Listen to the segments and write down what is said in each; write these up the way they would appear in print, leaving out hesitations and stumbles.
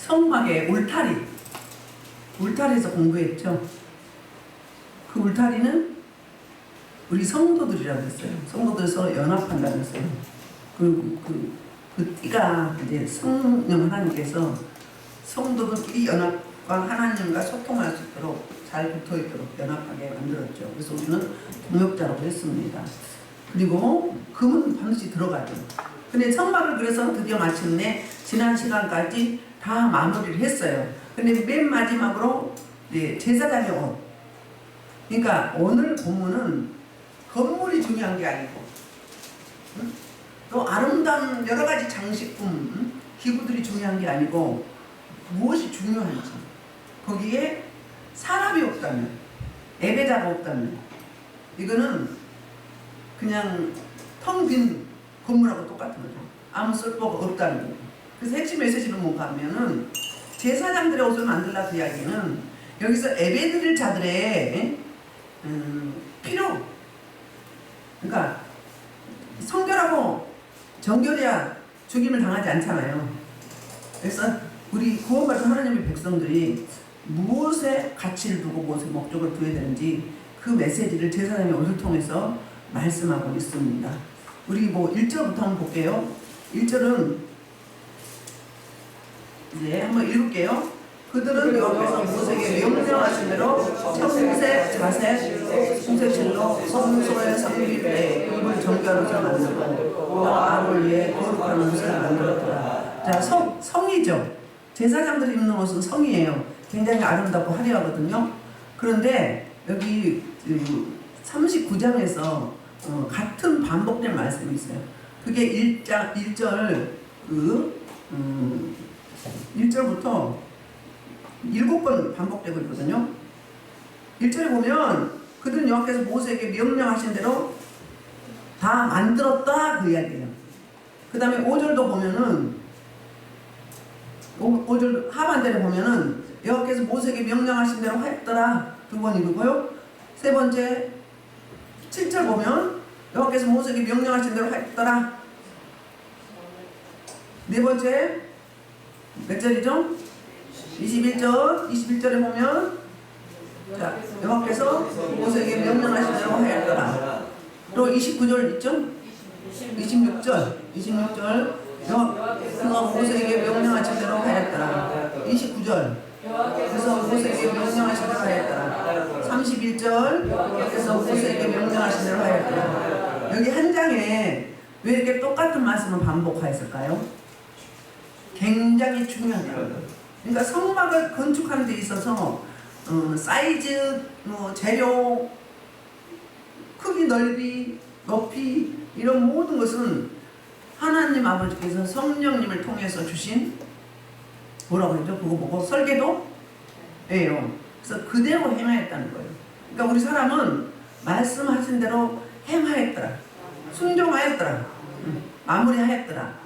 성막에 울타리에서 공부했죠. 그 울타리는 우리 성도들이라고 했어요. 성도들 서로 연합한다면서요. 그리고 그 띠가 이제 성령 하나님께서 성도들끼리 연합과 하나님과 소통할 수 있도록 잘 붙어 있도록 연합하게 만들었죠. 그래서 우리는 동역자라고 했습니다. 그리고 금은 반드시 들어가죠. 근데 성막을 그래서 드디어 마침내 지난 시간까지 다 마무리를 했어요. 근데 맨 마지막으로 제사장의 옷. 그러니까 오늘 본문은 건물이 중요한 게 아니고 또 아름다운 여러 가지 장식품, 기구들이 중요한 게 아니고 무엇이 중요한지, 거기에 사람이 없다면, 예배자가 없다면 이거는 그냥 텅 빈 건물하고 똑같은 거죠. 아무 쓸모가 없다는 거예요. 그래서 핵심 메시지는 뭔가 하면은 제사장들의 옷을 만들라 그 이야기는 여기서 예배드릴 자들의 필요, 그러니까 성결하고 정결해야 죽임을 당하지 않잖아요. 그래서 우리 구원받은 하나님의 백성들이 무엇에 가치를 두고 무엇에 목적을 두어야 되는지 그 메시지를 제사장의 옷을 통해서 말씀하고 있습니다. 우리 1절부터 한번 볼게요. 1절은 이제 한번 읽을게요. 그들은 여호와께서 모세에게 명령하신 대로 청색, 자색, 홍색실로 성소의 성비에 입을 정결한 옷을 만들고 아를 위해 거룩한 옷을 만들었더라. 자, 성이죠. 제사장들이 입는 옷은 성이에요. 굉장히 아름답고 화려하거든요. 그런데 여기 39장에서 같은 반복된 말씀이 있어요. 그게 1절 1절부터 7번 반복되고 있거든요. 1절에 보면 그들은 여호와께서 모세에게 명령하신 대로 다 만들었다 그 이야기예요. 그 다음에 5절도 보면은 5절 하반절에 보면은 여호와께서 모세에게 명령하신 대로 했더라 두 번 읽고요. 세 번째 7절 보면 여호와께서 모세에게 명령하신 대로 했더라. 네 번째 몇 절이죠? 21절에 보면 자, 여호와께서 모세에게 명령하신 대로 하였더라. 또 29절 있죠? 26절 여호와께서 모세에게 명령하신 대로 하였더라. 29절 그래서 모세에게 명령하신 대로 하였더라. 31절 여호와께서 모세에게 명령하신 대로 하였더라. 여기 한 장에 왜 이렇게 똑같은 말씀을 반복하였을까요? 굉장히 중요한 거예요. 그러니까 성막을 건축하는 데 있어서 사이즈, 재료, 크기, 넓이, 높이 이런 모든 것은 하나님 아버지께서 성령님을 통해서 주신 뭐라고 했죠? 그거 보고 설계도? 예요. 그래서 그대로 행하였다는 거예요. 그러니까 우리 사람은 말씀하신 대로 행하였더라. 순종하였더라. 마무리하였더라.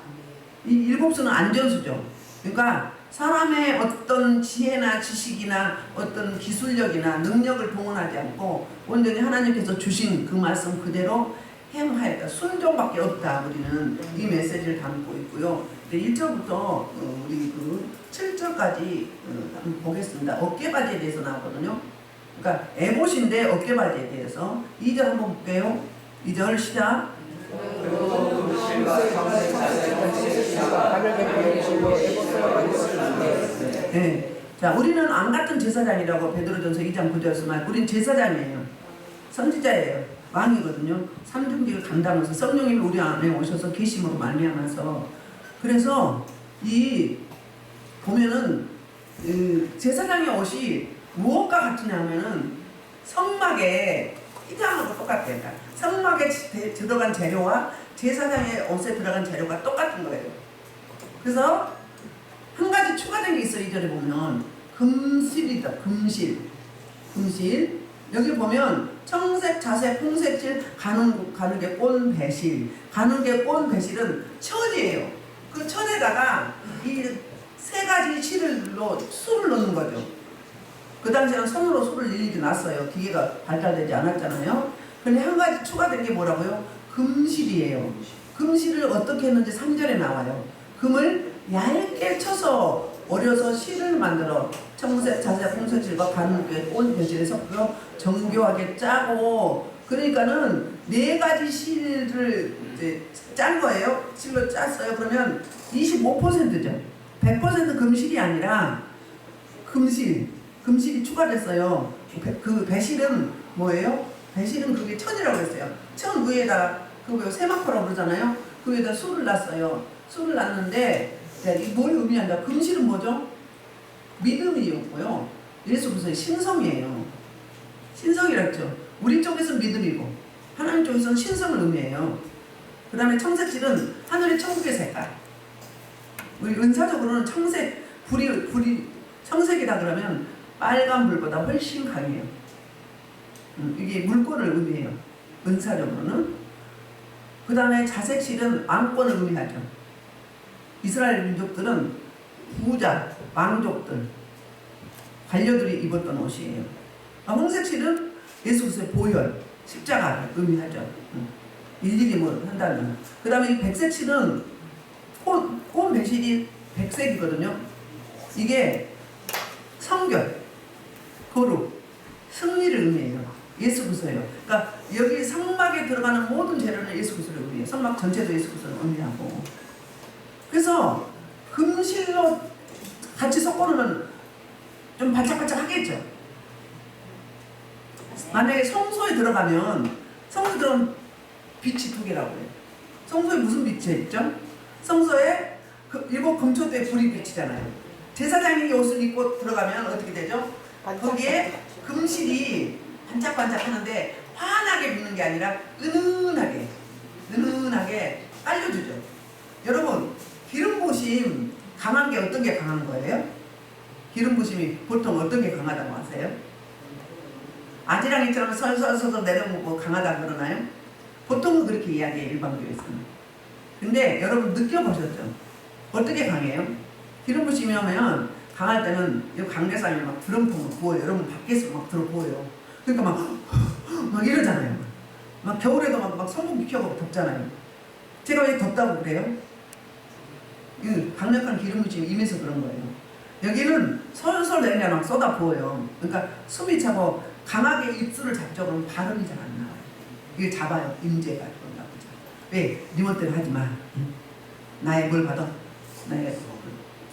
이 7수는 안전수죠. 그러니까 사람의 어떤 지혜나 지식이나 어떤 기술력이나 능력을 동원하지 않고 온전히 하나님께서 주신 그 말씀 그대로 행하였다. 순종밖에 없다. 우리는 이 메시지를 담고 있고요. 1절부터 우리 7절까지 한번 보겠습니다. 어깨바지에 대해서 나오거든요. 그러니까 에봇인데 어깨바지에 대해서 2절 한번 볼게요. 2절 시작. 네. 자, 우리는 안 같은 제사장이라고 베드로전서 2장 9절에서 말. 우린 제사장이에요. 선지자예요. 왕이거든요. 삼중직을 감당해서 성령님이 우리 안에 오셔서 계심으로 말미암아서 그래서 이 보면은 제사장의 옷이 무엇과 같으냐면은 성막에 이장하고 똑같아요. 그러니까 성막에 들어간 재료와 제사장의 옷에 들어간 재료가 똑같은 거예요. 그래서 한 가지 추가된 게 있어요. 2절에 보면 금실이다. 금실. 여기 보면 청색, 자색, 홍색질, 가늘게 꼰 배실. 가늘게 꼰 배실은 천이에요. 그 천에다가 이 세 가지 실로 술을 넣는 거죠. 그 당시에는 손으로 술을 일일이 놨어요. 기계가 발달되지 않았잖아요. 근데 한 가지 추가된 게 뭐라고요? 금실이에요. 금실을 어떻게 했는지 3절에 나와요. 금을 얇게 쳐서 어려서 실을 만들어 청색, 자색, 홍색실과 가늘게 온 배실에 섞어 정교하게 짜고, 그러니까는 4가지 실을 이제 짠 거예요. 실로 짰어요. 그러면 25%죠. 100% 금실이 아니라 금실이 추가됐어요. 그 배실은 뭐예요? 배실은 그게 천이라고 했어요. 천 위에다가 그 세마포라고 그러잖아요. 그 위에다 술을 놨어요. 술을 놨는데 이 뭘 의미한다? 금실은 뭐죠? 믿음이었고요. 예수 그리스도의 신성이에요. 신성이라 했죠. 우리 쪽에서는 믿음이고 하나님 쪽에서는 신성을 의미해요. 그 다음에 청색실은 하늘의 천국의 색깔. 우리 은사적으로는 청색, 불이 청색이다 그러면 빨간 불보다 훨씬 강해요. 이게 물권을 의미해요. 은사적으로는. 그 다음에 자색실은 왕권을 의미하죠. 이스라엘 민족들은 부자, 왕족들, 관료들이 입었던 옷이에요. 홍색실은 예수 그리스도의 보혈, 십자가를 의미하죠. 일일이 뭐 한다면. 그 다음에 이 백색실은 혼 배실이 백색이거든요. 이게 성결, 거룩, 승리를 의미해요. 예수 그리스도예요. 그러니까 여기 성막에 들어가는 모든 재료는 예수 그리스도를 의미해요. 성막 전체도 예수 그리스도를 의미하고. 그래서 금실로 같이 섞어놓으면 좀 반짝반짝 하겠죠. 만약에 성소에 들어가면 빛이 2개라고 해요. 성소에 무슨 빛이 있죠? 성소에 일곱 금초대에 불이 비치잖아요. 제사장이 옷을 입고 들어가면 어떻게 되죠? 거기에 금실이 반짝반짝 하는데 환하게 빛는 게 아니라 은은하게 깔려주죠. 여러분, 기름 부심 강한 게 어떤 게 강한 거예요? 기름 부심이 보통 어떤 게 강하다고 하세요? 아지랑이처럼 서서 내려오고 강하다고 그러나요? 보통은 그렇게 이야기해요, 일반교회에서는. 근데 여러분 느껴보셨죠? 어떻게 강해요? 기름 부심이 오면 강할 때는 이 강대상이 막 드럼통을 부어요. 여러분 밖에서 막 들어보여요. 그러니까 막 이러잖아요. 막 겨울에도 막 선풍기 켜고 덥잖아요. 제가 왜 덥다고 그래요? 이 강력한 기름 부심이 임해서 그런 거예요. 여기는 솔솔 내려 막 쏟아 부어요. 그러니까 숨이 차고 강하게 입술을 잡죠. 그러면 발음이 잘 안 나와요. 이게 잡아요. 임재가 그런가 보죠. 왜? 네 멋대로 하지 마. 나의 뭘 받아? 나의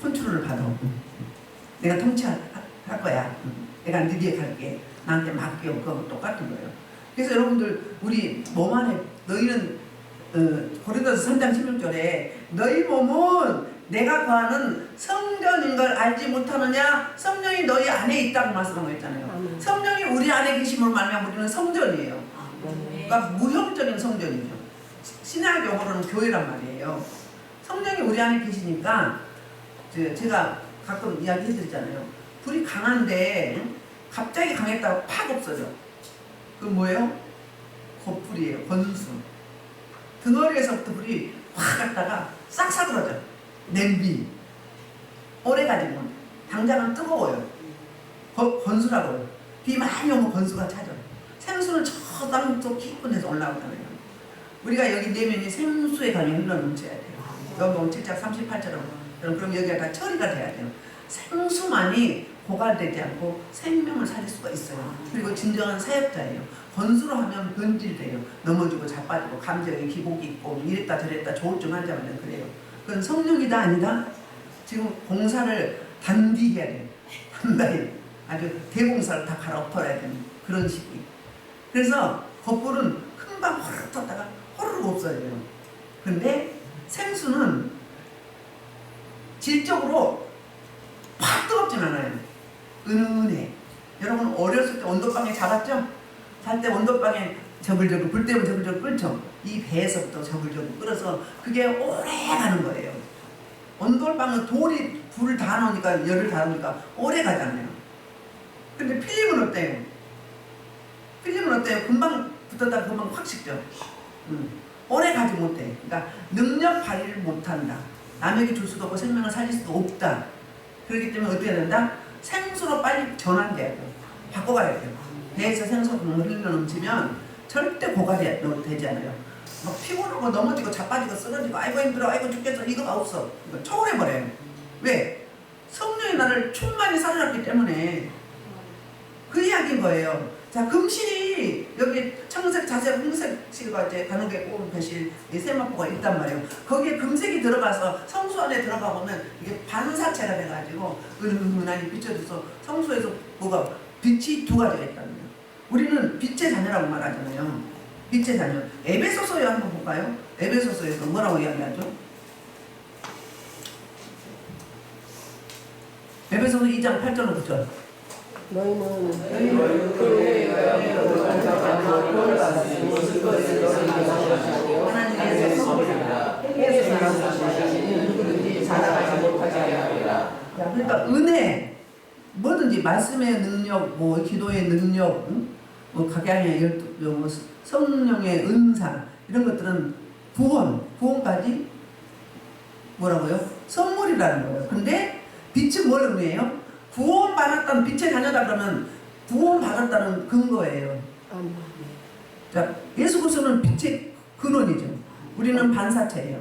컨트롤을 받아. 내가 통치할 거야. 내가 네 뒤에 갈게. 나한테 맡겨. 그거 똑같은 거예요. 그래서 여러분들 우리 몸 안에 너희는 고린도서 3장 16절에 너희 몸은 내가 거하는 성전인 걸 알지 못하느냐? 성령이 너희 안에 있다고 말씀하고 있잖아요. 성령이 우리 안에 계심으로 말하면 우리는 성전이에요. 그러니까 무형적인 성전이죠. 신약 용어로는 교회란 말이에요. 성령이 우리 안에 계시니까 제가 가끔 이야기해드리잖아요. 불이 강한데 갑자기 강했다고 팍 없어져. 그건 뭐예요? 겉불이에요. 건수. 등어리에서부터 불이 확 갔다가 싹 사그러져. 냄비. 오래가지고 당장은 뜨거워요. 건수라고 해요. 비 많이 오면 건수가 차죠. 생수는 저 땅속 깊은 데서 올라오잖아요. 우리가 여기 내면이 생수에 가면 흘러넘쳐야 돼요. 여기 보면 7장 38처럼 그럼 여기가 다 처리가 돼야 돼요. 생수만이 고갈되지 않고 생명을 살릴 수가 있어요. 그리고 진정한 사역자예요. 건수로 하면 변질돼요. 넘어지고 자빠지고 감정에 기복이 있고 이랬다 저랬다 조울증 환자면 그래요. 그건 성령이다 아니다? 지금 공사를 단디 해야 돼요. 단단히 아주 대공사를 다 갈아엎어야 되는 그런 시기. 그래서 겉불은 금방 호르륵 떴다가 호르륵 없어져요. 근데 생수는 질적으로 팍 뜨겁진 않아요. 은은해. 여러분 어렸을 때 온돌방에 자랐죠? 잘 때 온돌방에 저글저글 불 때문에 저글저글 끓죠? 이 배에서부터 저글저글 끓어서 그게 오래 가는 거예요. 온돌방은 돌이 불을 다 놓으니까 열을 다 놓으니까 오래 가잖아요. 근데 필름은 어때요? 필름은 어때요? 금방 붙었다가 금방 확 식죠? 오래 가지 못해. 그러니까 능력 발휘를 못한다. 남에게 줄 수도 없고 생명을 살릴 수도 없다. 그렇기 때문에 어떻게 해야 된다? 생수로 빨리 전환돼야 돼요. 바꿔가야 돼요. 배에서 생수가 흘러 넘치면 절대 고갈이 되지 않아요. 막 피곤하고 넘어지고 자빠지고 쓰러지고 아이고 힘들어 아이고 죽겠어 이거가 없어. 이거 초월해버려요. 왜? 성령이 나를 충만히 살려놨기 때문에 그 이야기인 거예요. 자, 금실이 여기 청색, 자색, 홍색실과 이제 단옥에 꼽은 배실 이 세마포가 있단 말이에요. 거기에 금색이 들어가서 성수 안에 들어가 보면 이게 반사체가 돼가지고 은은하니 비춰져서 성수에서 뭐가 빛이 두 가지가 있다는 거예요. 우리는 빛의 자녀라고 말하잖아요. 빛의 자녀. 에베소서에 한번 볼까요? 에베소서에서 뭐라고 이야기하죠? 에베소서 2장 8절로 9절. 너희는 하나님께서 누구든지 자랑하지 못하게 하리라. 그러니까 은혜, 뭐든지 말씀의 능력, 뭐 기도의 능력, 뭐 각양의 열두, 뭐 성령의 은사 이런 것들은 구원까지 뭐라고요? 선물이라는 거예요. 근데 빛은 뭘 의미해요? 구원받았다는 빛의 자녀다 그러면 구원받았다는 근거예요. 자, 예수 그리스도는 빛의 근원이죠. 우리는 반사체예요.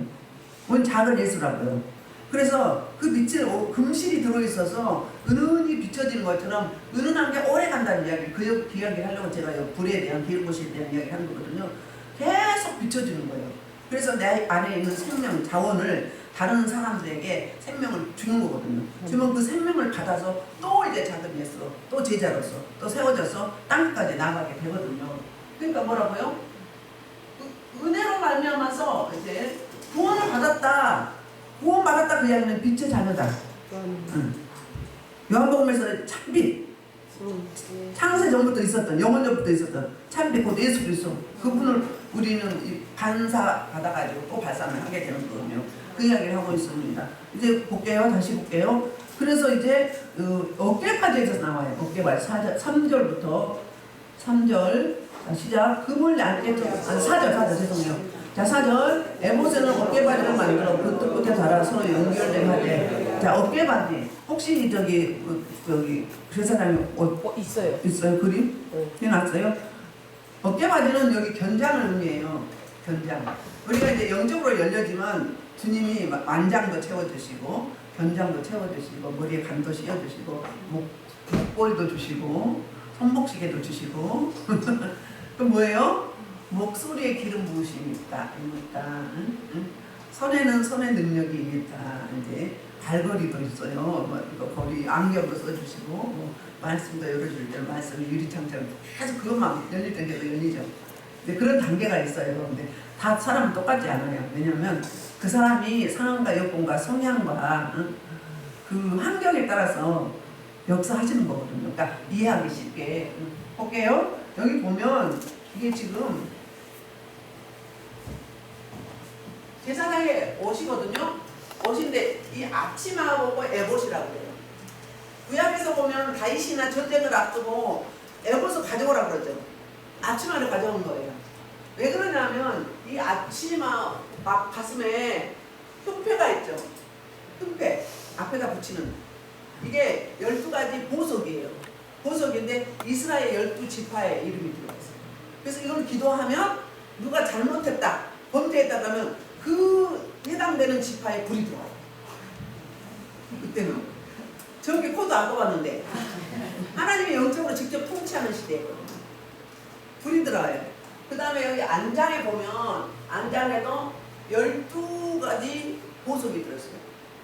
우리는 작은 예수라고요. 그래서 그 빛에 금실이 들어있어서 은은히 비춰지는 것처럼 은은한 게 오래 간다는 이야기, 그 이야기를 하려고 제가 불에 대한 기름부심에 대한 이야기 하는 거거든요. 계속 비춰지는 거예요. 그래서 내 안에 있는 생명, 자원을 다른 사람들에게 생명을 주는 거거든요. 주면 그 생명을 받아서 또 이제 작은 예수로, 또 제자로서, 또 세워져서 땅까지 나가게 되거든요. 그러니까 뭐라고요? 은혜로 말미암아서 이제 구원을 받았다. 구원받았다 그 이야기는 빛의 자녀다. 요한복음에서 참빛, 창세 전부터 있었던, 영원 전부터 있었던 참빛 곧 예수 그리스도, 그분을 우리는 반사 받아가지고 또 발산을 하게 되는 거거든요. 그 이야기를 하고 있습니다. 이제 볼게요. 다시 볼게요. 그래서 이제 어깨까지에서 나와요. 어깨까지 3절부터 3절. 자, 시작. 금을 얇게 4절 죄송해요. 자, 4절. 에봇에는 어깨바지를 만들어 그 뜰 끝에 달아 서로 연결되게 하되. 자, 어깨바지. 혹시 저기 회사장님 있어요. 있어요? 그림? 해놨어요? 어깨바지는 여기 견장을 의미해요. 견장. 우리가 이제 영적으로 열려지만 주님이 만장도 채워주시고 견장도 채워주시고 머리에 간도 씌워주시고 목걸이도 주시고 손목시계도 주시고 또 뭐예요? 목소리에 기름 부으심이 있다. 손에는 손의 능력이 있다. 이제 발걸이도 있어요. 거리 안경도 써주시고 말씀도 열어줄 때 말씀이 유리창처럼 계속 그것만 열릴 때 계속 열리죠. 근데 그런 단계가 있어요. 근데 다 사람은 똑같지 않아요. 왜냐하면 그 사람이 상황과 여건과 성향과 그 환경에 따라서 역사하시는 거거든요. 그러니까 이해하기 쉽게 볼게요. 여기 보면 이게 지금 제사장의 옷이거든요. 옷인데 이 앞치마하고 에봇이라고 해요. 구약에서 보면 다윗이나 전쟁을 앞두고 에봇을 가져오라 그러죠. 앞치마를 가져온 거예요. 왜 그러냐면 이 앞치마 앞 가슴에 흉패가 있죠. 흉패 앞에다 붙이는 이게 12가지 보석이에요. 보석인데 이스라엘 12지파의 이름이 들어있어요. 그래서 이걸 기도하면 누가 잘못했다 범죄했다 그러면 그 해당되는 지파에 불이 들어와요. 그때는 저기 코도 안 꼽았는데 하나님이 영적으로 직접 통치하는 시대거든요. 불이 들어와요. 그 다음에 여기 안장에 보면 안장에도 12가지 보석이 들어있어요.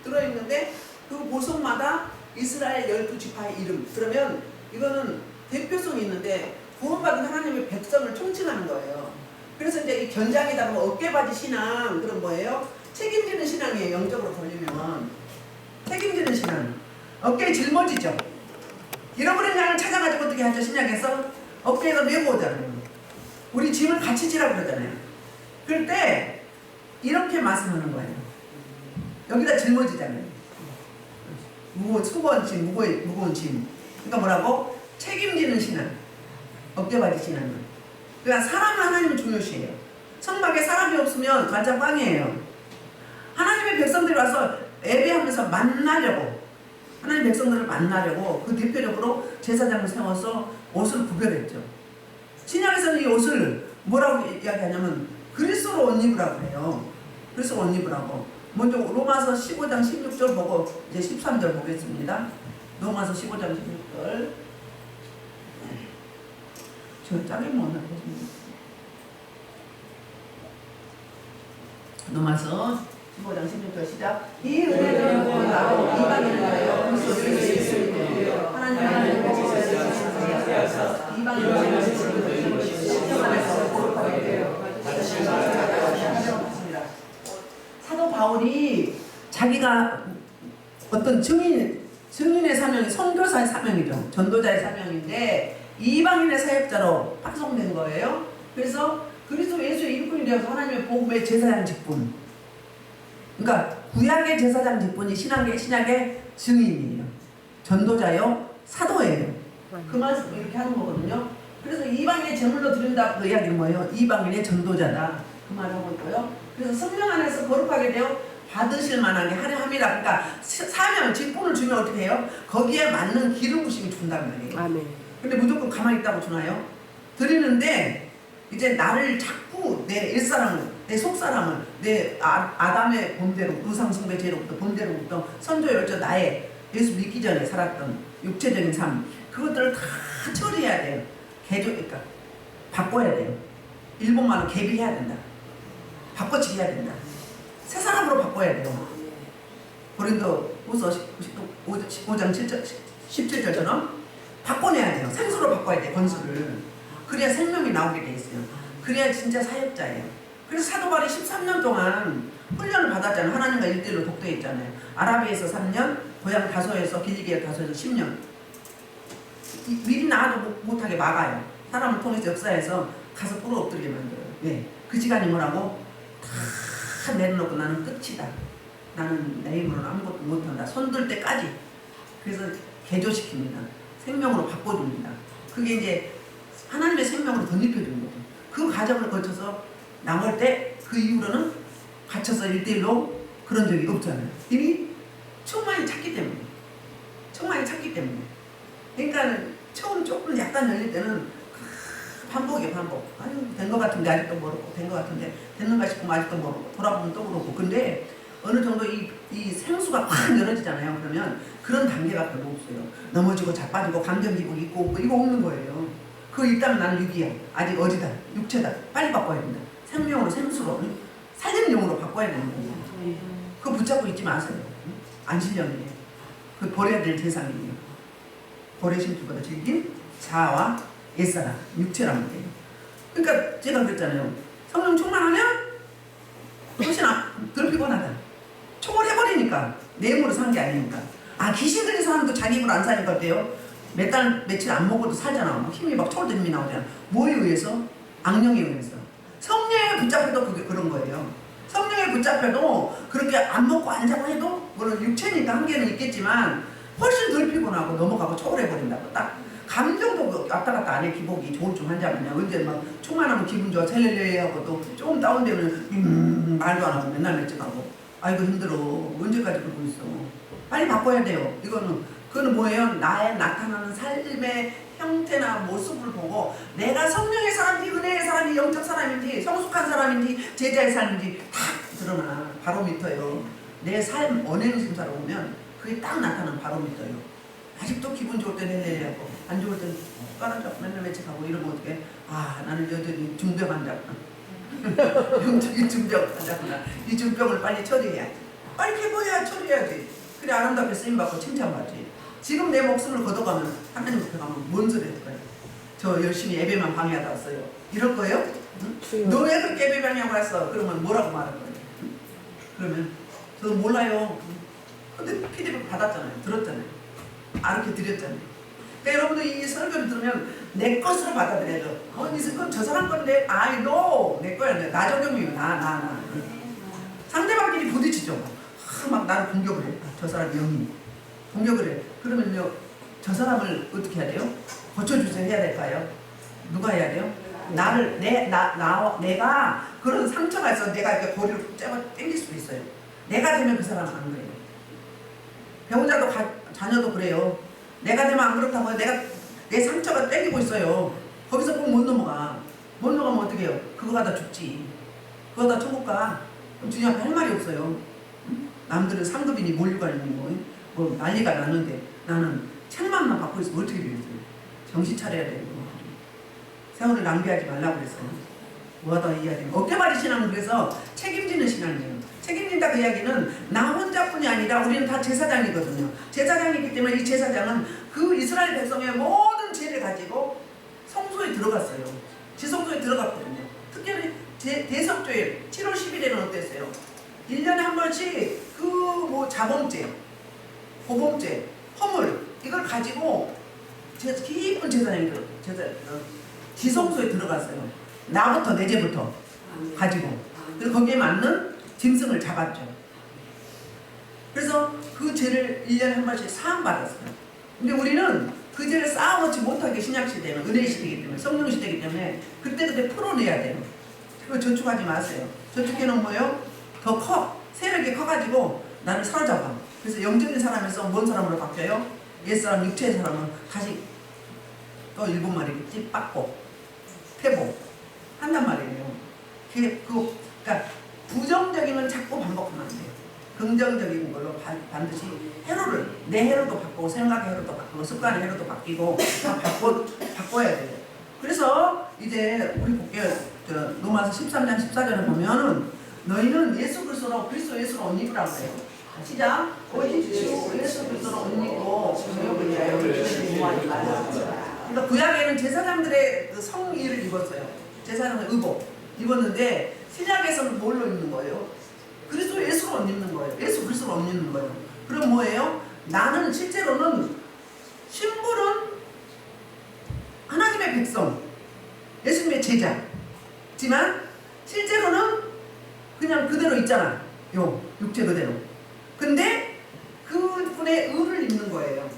들어있는데 그 보석마다 이스라엘 12지파의 이름. 그러면 이거는 대표성이 있는데 구원받은 하나님의 백성을 총칭하는 거예요. 그래서 이제 이 견장에다 뭐 어깨바지 신앙 그런 뭐예요? 책임지는 신앙이에요. 영적으로 돌리면 책임지는 신앙. 어깨에 짊어지죠. 잃어버린 양을 찾아가지고 어떻게 하죠? 신약에서 어깨에다 메고 오잖아요. 우리 짐을 같이 지라고 그러잖아요. 그럴 때 이렇게 말씀하는 거예요. 여기다 짊어지잖아요. 무거운 짐. 그러니까 뭐라고? 책임지는 신앙. 어깨바지 신앙은. 그러니까 사람은 하나님을 중요시해요. 성막에 사람이 없으면 완전 꽝이에요. 하나님의 백성들이 와서 예배하면서 만나려고 하나님 백성들을 만나려고 그 대표적으로 제사장을 세워서 옷을 구별했죠. 신약에서는 이 옷을 뭐라고 이야기하냐면 그리스도로 옷 입으라고 해요. 그리스도로 옷 입으라고. 먼저 로마서 15장 16절 보고 이제 13절 보겠습니다. 로마서 15장 16절. 저 짜게 먹나 보십니다. 로마서 15장 16절 시작. 이 은혜는 나로 이방인을 하여 그리스도 예수를 하나님의 이방인을 신령하면서 거룩하게 되어 사도 바울이 자기가 어떤 증인의 사명이 선교사의 사명이죠. 전도자의 사명인데 이방인의 사역자로 파송된 거예요. 그래서 그리스도 예수의 일꾼이 되어서 하나님의 복음의 제사장 직분. 그러니까 구약의 제사장 직분이 신약의 증인이에요. 전도자요, 사도예요. 그 말씀 이렇게 하는 거거든요. 그래서 이방인의 제물로 드린다 그 이야기는 뭐예요? 이방인의 전도자다. 그 말을 하고 있고요. 그래서 성령 안에서 거룩하게 되어 받으실 만하게 하려 함이라. 그러니까 사명, 직분을 주면 어떻게 해요? 거기에 맞는 기름 부심이 준단 말이에요. 아멘. 근데 무조건 가만히 있다고 주나요? 드리는데 이제 나를 자꾸 내 일사람을, 내 속사람을, 내 아담의 범대로, 의상숭배 죄로부터 범대로부터 선조 열저 나의 예수 믿기 전에 살았던 육체적인 삶, 그것들을 다 처리해야 돼요. 그러니까 바꿔야 돼요. 일본말로 개비해야 된다. 바꿔치기 해야 된다. 새 사람으로 바꿔야 돼요. 고린도후서 15장 17절처럼 바꿔내야 돼요. 생수로 바꿔야 돼, 건수를. 그래야 생명이 나오게 돼 있어요. 그래야 진짜 사역자예요. 그래서 사도 바울이 13년 동안 훈련을 받았잖아요. 하나님과 1대1로 독대했잖아요. 아라비에서 3년, 고향 다소에서 길리기아 다소에서 10년. 미리 나가도 못하게 막아요. 사람을 통해서 역사에서 가서 뿔어 엎드리게 만들어요. 왜? 그 시간이 뭐라고? 다 내려놓고 나는 끝이다. 나는 내 힘으로는 아무것도 못한다. 손들 때까지. 그래서 개조시킵니다. 생명으로 바꿔줍니다. 그게 이제 하나님의 생명으로 덧입혀주는 거죠. 그 과정을 거쳐서 나올 때 그 이후로는 갇혀서 1대1로 그런 적이 없잖아요. 이미 충만히 찼기 때문에. 충만히 찼기 때문에. 그러니까 처음 조금 약간 열릴 때는 반복이에요, 반복. 아유, 된 것 같은데 아직도 모르고, 된 것 같은데 됐는가 싶으면 아직도 모르고, 돌아보면 또 그렇고. 근데 어느 정도 이 생수가 확 열어지잖아요. 그러면 그런 단계가 별로 없어요. 넘어지고 자빠지고 감정 기복 있고 뭐 이거 없는 거예요. 그거 있다면 나는 육이야. 아직 어리다. 육체다. 빨리 바꿔야 된다. 생명으로, 생수로, 살리는 용으로 바꿔야 되는 거예요. 그거 붙잡고 있지 마세요. 안실령이에요. 그 버려야 될 대상이에요. 버리신 주보다 즐긴 자아와 옛사람, 육체란 말이에요. 그러니까 제가 그랬잖아요. 성령 충만하면 훨씬 덜 피곤하다. 초월해버리니까 내 힘으로 산 게 아니니까. 아, 귀신 들린 사람도 자기 힘으로 안 사니까 어때요? 몇 달, 며칠 안 먹어도 살잖아. 막 힘이 막 초월된 힘이 나오잖아. 뭐에 의해서? 악령에 의해서. 성령에 붙잡혀도 그게 그런 거예요. 성령에 붙잡혀도 그렇게 안 먹고 안 자고 해도 물론 육체니까 한계는 있겠지만 훨씬 덜 피곤하고 넘어가고 초월해버린다고. 딱 감정도 왔다 갔다 안 해. 기복이 좋을 좀 한자면요. 언제 막 충만하면 기분 좋아 셀렐레 하고 또 조금 다운되면 말도 안 하고 맨날 맺직하고 아이고 힘들어. 언제까지 그러고 있어. 빨리 바꿔야 돼요. 그거는 뭐예요? 나의 나타나는 삶의 형태나 모습을 보고 내가 성령의 사람인지 은혜의 사람인지 영적 사람인지 성숙한 사람인지 제자의 삶인지 다 드러나. 바로미터예요. 내 삶 언행 심사로 보면 그게 딱 나타나는 바로미터예요. 아직도 기분 좋을 때는 내려고 안 좋을 때는 깔아잡고 맨날 매직하고 이러면 어떻게? 아, 나는 여전히 중병 환자구나. 영적인 중병 환자구나. 이 중병을 빨리 처리해야지. 빨리 해보야 처리해야지. 그래 아름답게 쓰임받고 칭찬받지. 지금 내 목숨을 걷어가면 하나님 앞에 가면 뭔 소리 할 거예요? 저 열심히 예배만 방해하다 왔어요. 이럴 거예요? 응? 너 왜 그렇게 예배 방해하고 왔어? 그러면 뭐라고 말할 거예요? 응? 그러면 저도 몰라요. 근데 피드백 받았잖아요. 들었잖아요. 이렇게 드렸잖아요. 그러니까 여러분들 이 설교를 들으면 내 것으로 받아들여야죠. 저 사람 건데, 아이, 너, 내 거야. 나 적용이에요. 나. 상대방끼리 부딪히죠. 막 나를 공격을 해. 저 사람 영이. 공격을 해. 그러면요, 저 사람을 어떻게 해야 돼요? 고쳐주세요 해야 될까요? 누가 해야 돼요? 내가 그런 상처가 있어. 내가 이렇게 고리를 잡아 당길 수도 있어요. 내가 되면 그 사람은 안 그래요. 배우자도 자녀도 그래요. 내가 되면 안 그렇다고요. 내 상처가 땡기고 있어요. 거기서 꼭 못 넘어가. 못 넘어가면 어떻게 해요? 그거 가다 죽지. 그러다 천국 가. 그럼 주님 앞에 할 말이 없어요. 응? 남들은 상급이니 몰류관이니 뭐 난리가 났는데 나는 책망만 받고 있으면 어떻게 되겠어요? 정신 차려야 되고 세월을 낭비하지 말라고 그랬어요. 뭐하다 이 이야기는 어깨바리 신앙은 그래서 책임지는 신앙이에요. 책임진다 그 이야기는 나 혼자뿐이 아니라 우리는 다 제사장이거든요. 제사장이기 때문에 이 제사장은 그 이스라엘 백성의 모든 죄를 가지고 성소에 들어갔어요. 지성소에 들어갔거든요. 특별히 대속죄 7월 10일에는 어땠어요? 1년에 한 번씩 그 뭐 자범죄, 고범죄, 허물 이걸 가지고 깊은 제사장이 지성소에 들어갔어요. 나부터 내 죄부터 가지고 그리고 거기에 맞는 짐승을 잡았죠. 그래서 그 죄를 1년에 한 번씩 사함받았어요. 근데 우리는 그 죄를 쌓아놓지 못하게 신약시대는 은혜시대이기 때문에 성령시대이기 때문에 그때 풀어내야 돼요. 그거 저축하지 마세요. 저축해놓은 뭐예요? 더 커. 세력이 커가지고 나를 사로잡아. 그래서 영적인 사람에서 뭔 사람으로 바뀌어요? 옛사람 육체의 사람은 다시 또 일본 말이겠지? 빡고 태보 한단 말이에요. 그러니까 부정적인 건 자꾸 반복하면 안 돼요. 긍정적인 걸로 반드시 해로를 내 해로도 바꾸고 생각의 해로도 바꾸고 습관의 해로도 바뀌고 다 바꿔야 돼요. 그래서 이제 우리 볼게요. 로마서 13장 14절에 보면은 너희는 예수 그리스도로 그리스도 예수로 옷 입으라고 해요. 시작. 오직 주 예수 그리스도로 옷 입고 저녁을 위하여 모아지 말라. 그러니까 구약에는 제사장들의 그 성의를 입었어요. 제사장의 의복 입었는데 신약에서는 뭘로 입는 거예요? 그리스도 예수로 옷 입는 거예요. 예수 그리스도로 옷 입는 거예요. 그럼 뭐예요? 나는 실제로는 신분은 하나님의 백성, 예수님의 제자지만 실제로는 그냥 그대로 있잖아. 요 육체 그대로. 근데 그분의 의를 입는 거예요.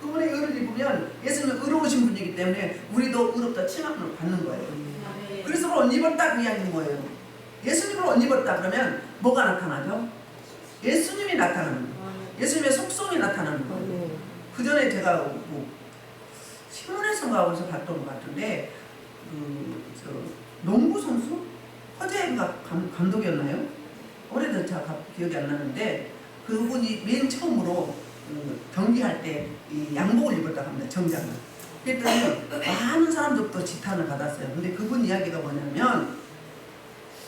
그분의 의를 입으면 예수님은 의로우신 분이기 때문에 우리도 의롭다 칭함을 받는 거예요. 그리스도로 옷 입었다 그 이야기인 거예요. 예수님으로 옷 입었다 그러면 뭐가 나타나죠? 예수님이 나타나는 거예요. 예수님의 속성이 나타나는 거예요. 그 전에 제가 뭐 신문에서인가 어디서 봤던 것 같은데 농구 선수? 허재가 감독이었나요? 오래전 제가 기억이 안 나는데 그분이 맨 처음으로 경기할 때 이 양복을 입었다고 합니다. 정장을. 그랬더니 많은 사람들부터 지탄을 받았어요. 근데 그분 이야기가 뭐냐면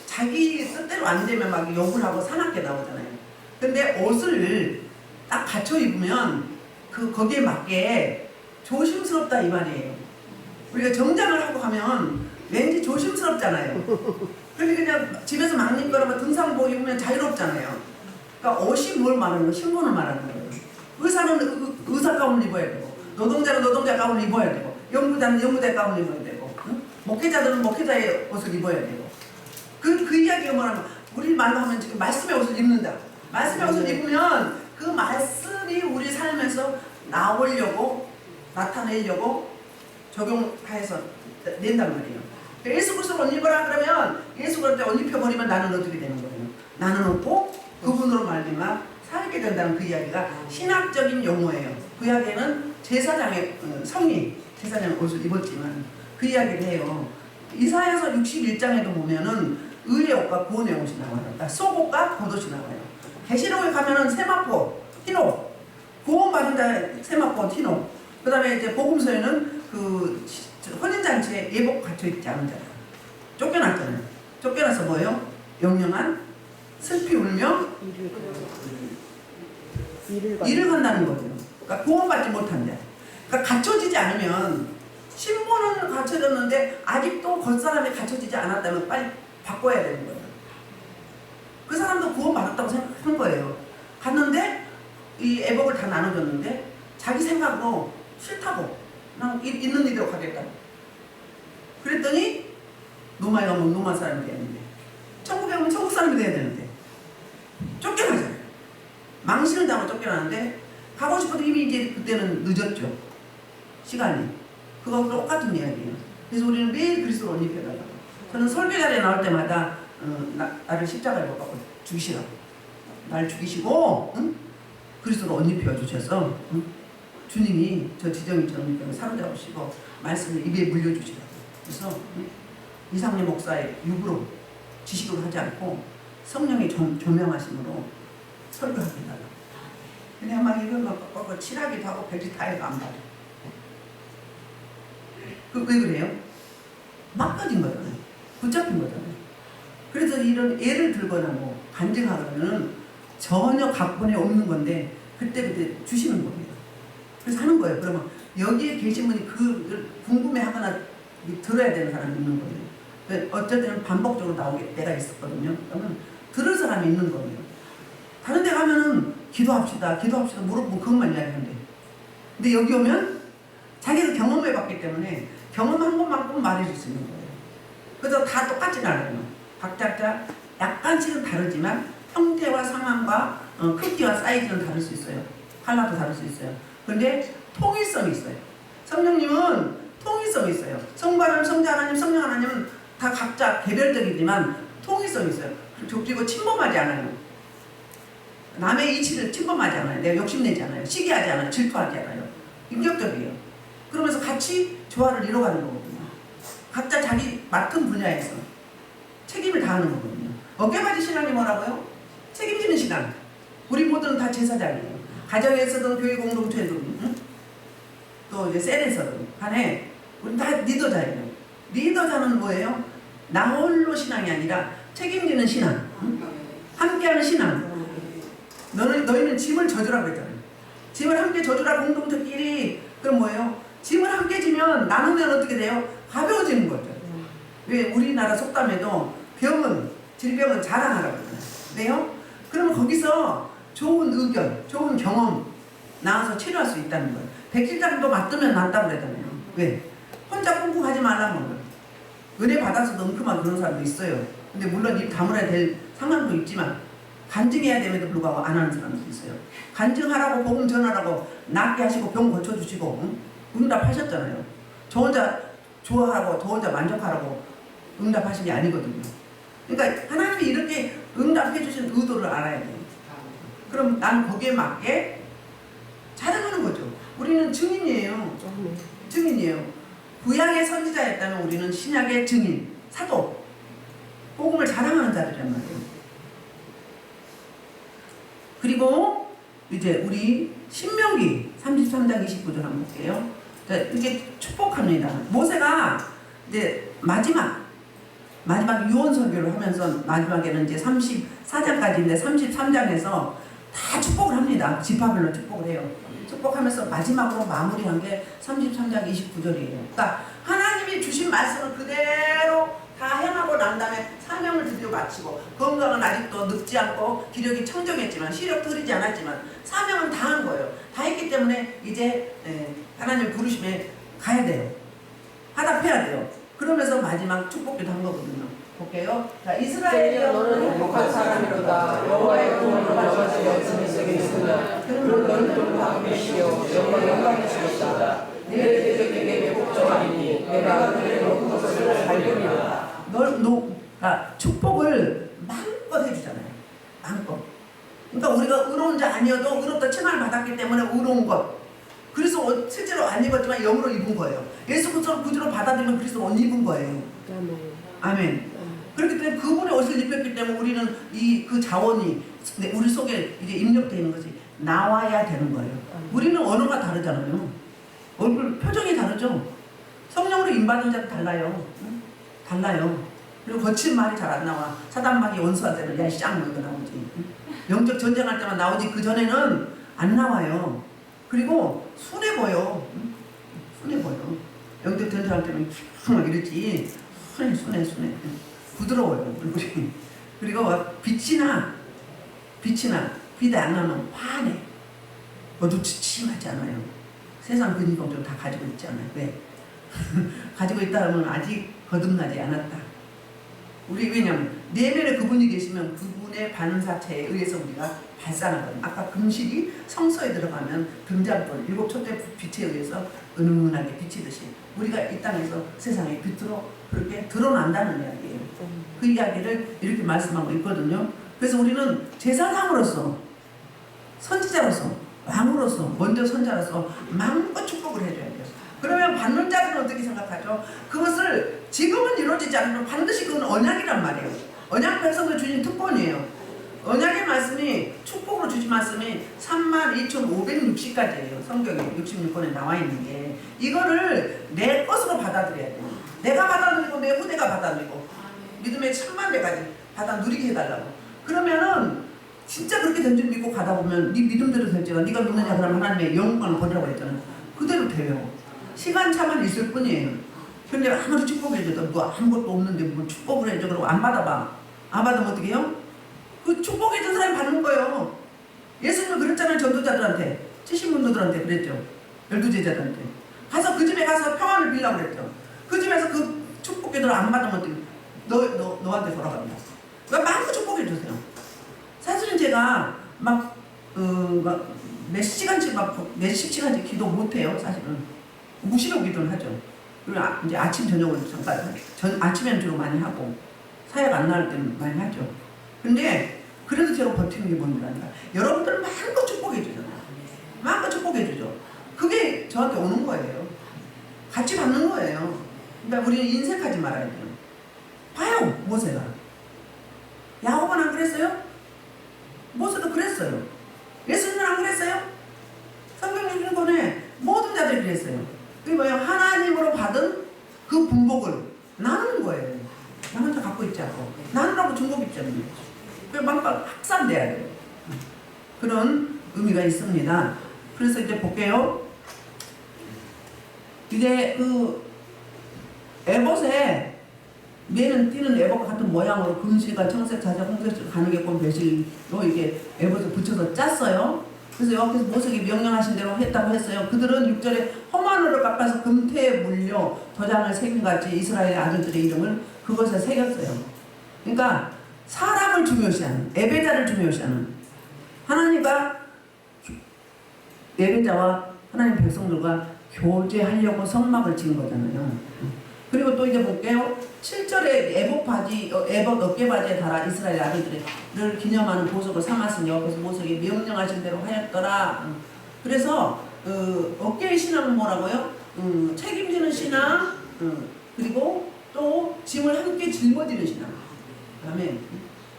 자기 뜻대로 안 되면 막 욕을 하고 사납게 나오잖아요. 근데 옷을 딱 갖춰 입으면 거기에 맞게 조심스럽다 이 말이에요. 우리가 정장을 하고 가면 왠지 조심스럽잖아요. 그런데 그냥 집에서 막 입거나 등산복 입으면 자유롭잖아요. 그러니까 옷이 뭘 말하는 거예요? 신분을 말하는 거예요. 의사는 의사 가운을 입어야 되고 노동자는 노동자 가운을 입어야 되고 연구자는 연구자 가운을 입어야 되고 목회자들은 목회자의 옷을 입어야 되고 그 이야기가 뭐냐면 우리 말로 하면 지금 말씀의 옷을 입는다. 말씀의 옷을 입으면 그 말씀이 우리 삶에서 나오려고 나타내려고 적용해서 낸단 말이에요. 예수 그리스도 옷 입어라 그러면 예수 그리스도 옷 입혀버리면 나는 어떻게 되는 거예요? 나는 없고 그분으로 말미암아 살게 된다는 그 이야기가 신학적인 용어예요. 그 이야기는 제사장의 성이 제사장의 옷을 입었지만 그 이야기를 해요. 이사야서 61장에도 보면은 의의 옷과 구원의 옷이 나와요. 그러니까 속옷과 겉옷이 나와요. 계시록에 가면은 세마포, 흰옷, 구원받은 자의 세마포, 흰옷. 그 다음에 이제 복음서에는 그 혼인잔치에 예복 갖춰 있지 않은 자라. 쫓겨났잖아요. 쫓겨나서 뭐예요? 영영한 슬피 울며 일을 간다는 거죠. 그러니까 구원받지 못한 자. 그러니까 갖춰지지 않으면 신분은 갖춰졌는데 아직도 겉사람이 갖춰지지 않았다면 빨리 바꿔야 되는 거예요. 그 사람도 구원받았다고 생각한 거예요. 갔는데 이 애복을 다 나눠줬는데 자기 생각으로 싫다고 난 있는 이대로 가겠다고. 그랬더니 노마에 가면 노마 사람이 되는데 천국에 가면 천국 사람이 돼야 되는데 쫓겨나잖아요. 망신을 당하고 쫓겨나는데 가고 싶어도 이미 이제 그때는 늦었죠. 시간이. 그거하고 똑같은 이야기예요. 그래서 우리는 매일 그리스도로 옷 입혀달라고. 저는 설교 자리에 나올 때마다 나를 십자가에 못 박고 죽이시라고. 날 죽이시고 그리스도로 옷 입혀주셔서 주님이 저 지정이처럼 사로잡으시고 말씀을 입에 물려주시라고. 그래서 이상래 목사의 육으로 지식으로 하지 않고 성령의 조명하심으로 설교합니다. 그냥 막 이걸 막 칠하기도 하고 별짓 다 해도 안 받아. 왜 그래요? 막 꺼진 거잖아요. 붙잡힌 거잖아요. 그래서 이런 예를 들거나 뭐 간증하거나 전혀 각본에 없는 건데 그때 주시는 겁니다. 그래서 하는 거예요. 그러면 여기에 계신 분이 그 궁금해하거나 들어야 되는 사람이 있는 거예요. 어쩔 때는 반복적으로 나오게 때가 있었거든요. 그러면 들을 사람이 있는 거예요. 다른 데 가면은 기도합시다 물어보면 그것만 이야기하는데, 근데 여기 오면 자기가 경험해봤기 때문에 경험한 것만큼 말해줄 수 있는 거예요. 그래서 다 똑같진 않아요. 각자 약간씩은 다르지만 형태와 상황과 크기와 사이즈는 다를 수 있어요. 칼라도 다를 수 있어요. 그런데 통일성이 있어요. 성령님은 통일성이 있어요. 성부 하나님, 성자 하나님, 성령 하나님은 다 각자 개별적이지만 통일성이 있어요. 그리고 침범하지 않아요. 남의 이치를 침범하지 않아요. 내가 욕심내지 않아요. 시기하지 않아요. 질투하지 않아요. 인격적이에요. 그러면서 같이 조화를 이뤄가는 거거든요. 각자 자기 맡은 분야에서 책임을 다하는 거거든요. 어깨바지 신앙이 뭐라고요? 책임지는 신앙. 우리 모두는 다 제사장이에요. 가정에서든 교회 공동체에서든 응? 또 이제 셀에서든 간에 우리 다 리더자예요. 리더자는 뭐예요? 나 홀로 신앙이 아니라 책임지는 신앙. 응? 함께하는 신앙. 너희는 짐을 져주라고 했잖아요. 짐을 함께 져주라 공동체끼리. 그럼 뭐예요? 짐을 함께 지면 나누면 어떻게 돼요? 가벼워지는 거죠. 왜 우리나라 속담에도 질병은 자랑하라고 그러잖아요. 왜요? 그러면 거기서 좋은 의견, 좋은 경험 나와서 치료할 수 있다는 거예요. 백질장도 맞으면 낫다고 그러잖아요. 왜? 혼자 꿍꿍 하지 말라는 거예요. 은혜 받아서도 웅큼한 그런 사람도 있어요. 근데 물론 입 다물어야 될 상황도 있지만 간증해야 됨에도 불구하고 안 하는 사람도 있어요. 간증하라고 복음 전하라고 낫게 하시고 병 고쳐주시고 응답하셨잖아요. 저 혼자 좋아하고 저 혼자 만족하라고 응답하신 게 아니거든요. 그러니까 하나님이 이렇게 응답해 주신 의도를 알아야 돼요. 그럼 나는 거기에 맞게 자랑하는 거죠. 우리는 증인이에요. 증인이에요. 구약의 선지자였다면 우리는 신약의 증인, 사도, 복음을 자랑하는 자들이란 말이에요. 그리고 이제 우리 신명기 33장 29절 한번 볼게요. 자, 이렇게 축복합니다. 모세가 이제 마지막 유언 설교를 하면서 마지막에는 이제 34장까지인데 33장에서 다 축복을 합니다. 지파별로 축복을 해요. 축복하면서 마지막으로 마무리한 게 33장 29절이에요. 그러니까 하나님이 주신 말씀을 그대로 다 행하고 난 다음에 사명을 드디어 마치고, 건강은 아직도 늙지 않고 기력이 청정했지만 시력도 흐리지 않았지만 사명은 다 한 거예요. 다 했기 때문에 이제 하나님 부르심에 가야 돼요. 화답해야 돼요. 그러면서 마지막 축복기도 한 거거든요. 볼게요. 자, 이스라엘이여 너는 행복한 사람이로다. 여호와의 구원을 너희 여친이 속에 있으며 그는 너희 또 계시오. 여호와 영광이시로다. 내 대적에게 복종하리니 내가 그의 높은 것을 살리리라. 그러니까 축복을 마음껏 해주잖아요. 마음껏. 그러니까 우리가 의로운 자 아니어도 의롭다 칭함을 받았기 때문에 의로운 것. 그래서 실제로 안 입었지만 영으로 입은 거예요. 예수 그리스도를 구주로 받아들이면 그리스도를 옷 입은 거예요. 아멘. 그렇기 때문에 그분의 옷을 입혔기 때문에 우리는 그 자원이 우리 속에 이제 입력되어 있는 것이 나와야 되는 거예요. 우리는 언어가 다르잖아요. 얼굴 표정이 다르죠. 성령으로 인받은 자도 달라요. 달라요. 그리고 거친 말이 잘 안 나와. 사단마귀 원수할 때는 야 쌍 뭐 이거 나오지. 영적 전쟁할 때만 나오지 그 전에는 안 나와요. 그리고 순해 보여. 순해 보여. 영적 전쟁할 때는 막 이러지. 순해. 부드러워요 얼굴이. 그리고 빛이 나. 빛이 안 나면 환해. 어두침침하지 않아요. 세상 근위병 다 가지고 있지 않아요. 왜? 가지고 있다 하면 아직 거듭나지 않았다. 우리 왜냐면 내면에 그분이 계시면 그분의 반사체에 의해서 우리가 발산하거든요. 아까 금실이 성소에 들어가면 등잔불 7 촛대 빛에 의해서 은은하게 비치듯이 우리가 이 땅에서 세상에 빛으로 그렇게 드러난다는 이야기예요. 그 이야기를 이렇게 말씀하고 있거든요. 그래서 우리는 제사장으로서, 선지자로서, 왕으로서, 먼저 선자로서 마음껏 축복을 해줘야 돼요. 그러면 받는 자들은 어떻게 생각하죠? 그것을 지금은 이루어지지 않으면 반드시 그건 언약이란 말이에요. 언약 백성들 주신 특권이에요. 언약의 말씀이 축복으로 주신 말씀이 32,560가지예요. 성경에 66권에 나와 있는 게 이거를 내 것으로 받아들여야 돼요. 내가 받아들이고 내 후대가 받아들이고 믿음의 10,000,000대까지 받아 누리게 해달라고. 그러면은 진짜 그렇게 된 줄 믿고 가다 보면 네 믿음대로 될지가 네가 믿느냐 그러면 하나님의 영광을 보리라고 했잖아요. 그대로 돼요. 시간차만 있을 뿐이에요. 근데 아무리 축복해줘도 뭐 아무것도 없는데 뭐 축복을 해줘 그러고 안 받아봐. 안 받으면 어떻게 해요? 그 축복해준 사람이 받는 거예요. 예수님은 그랬잖아요. 전도자들한테 70문도들한테 그랬죠. 12제자들한테 가서 그 집에 가서 평안을 빌라고 그랬죠. 그 집에서 그 축복기도를 안 받으면 어떻게 너한테 돌아갑니다. 그러니까 마음껏 축복해주세요. 사실은 제가 막 몇십 시간씩 기도 못해요. 사실은 무시로 기도를 하죠. 그리고 이제 아침 저녁을 잠깐 아침에는 주로 많이 하고 사역 안 나올 때는 많이 하죠. 근데 그래도 제가 버티는 게 뭔지 아니까 여러분들 마음껏 축복해 주잖아요. 마음껏 축복해 주죠. 그게 저한테 오는 거예요. 같이 받는 거예요. 그러니까 우리는 인색하지 말아야 돼요. 봐요, 모세가. 야곱은 안 그랬어요? 모세도 그랬어요. 예수님은 안 그랬어요? 성경 읽는 거네. 모든 자들이 그랬어요. 그게 뭐예요? 하나님으로 받은 그 분복을 나누는 거예요. 나 혼자 갖고 있지 않고 나누라고 중복 있잖아요. 막 확산돼야 돼요. 그런 의미가 있습니다. 그래서 이제 볼게요. 이제 그 에봇에 매는 뛰는 에봇과 같은 모양으로 금실과 청색, 자색, 홍색, 가누개꽃, 배실로 이게 에봇을 붙여서 짰어요. 그래서 여기서 모세에게 명령하신 대로 했다고 했어요. 그들은 6절에 험한으로 깎아서 금태에 물려 도장을 새김같이 이스라엘 아들들의 이름을 그것에 새겼어요. 그러니까 사람을 중요시하는, 예배자를 중요시하는 하나님과 예배자와 하나님 백성들과 교제하려고 성막을 지은 거잖아요. 그리고 또 이제 볼게요. 7절에 에봇 어깨바지에 달아 이스라엘 아들들을 기념하는 보석을 삼았으니 여기서 모세에게 명령하신 대로 하였더라. 그래서 어깨의 신앙은 뭐라고요? 책임지는 신앙, 그리고 또 짐을 함께 짊어지는 신앙. 그다음에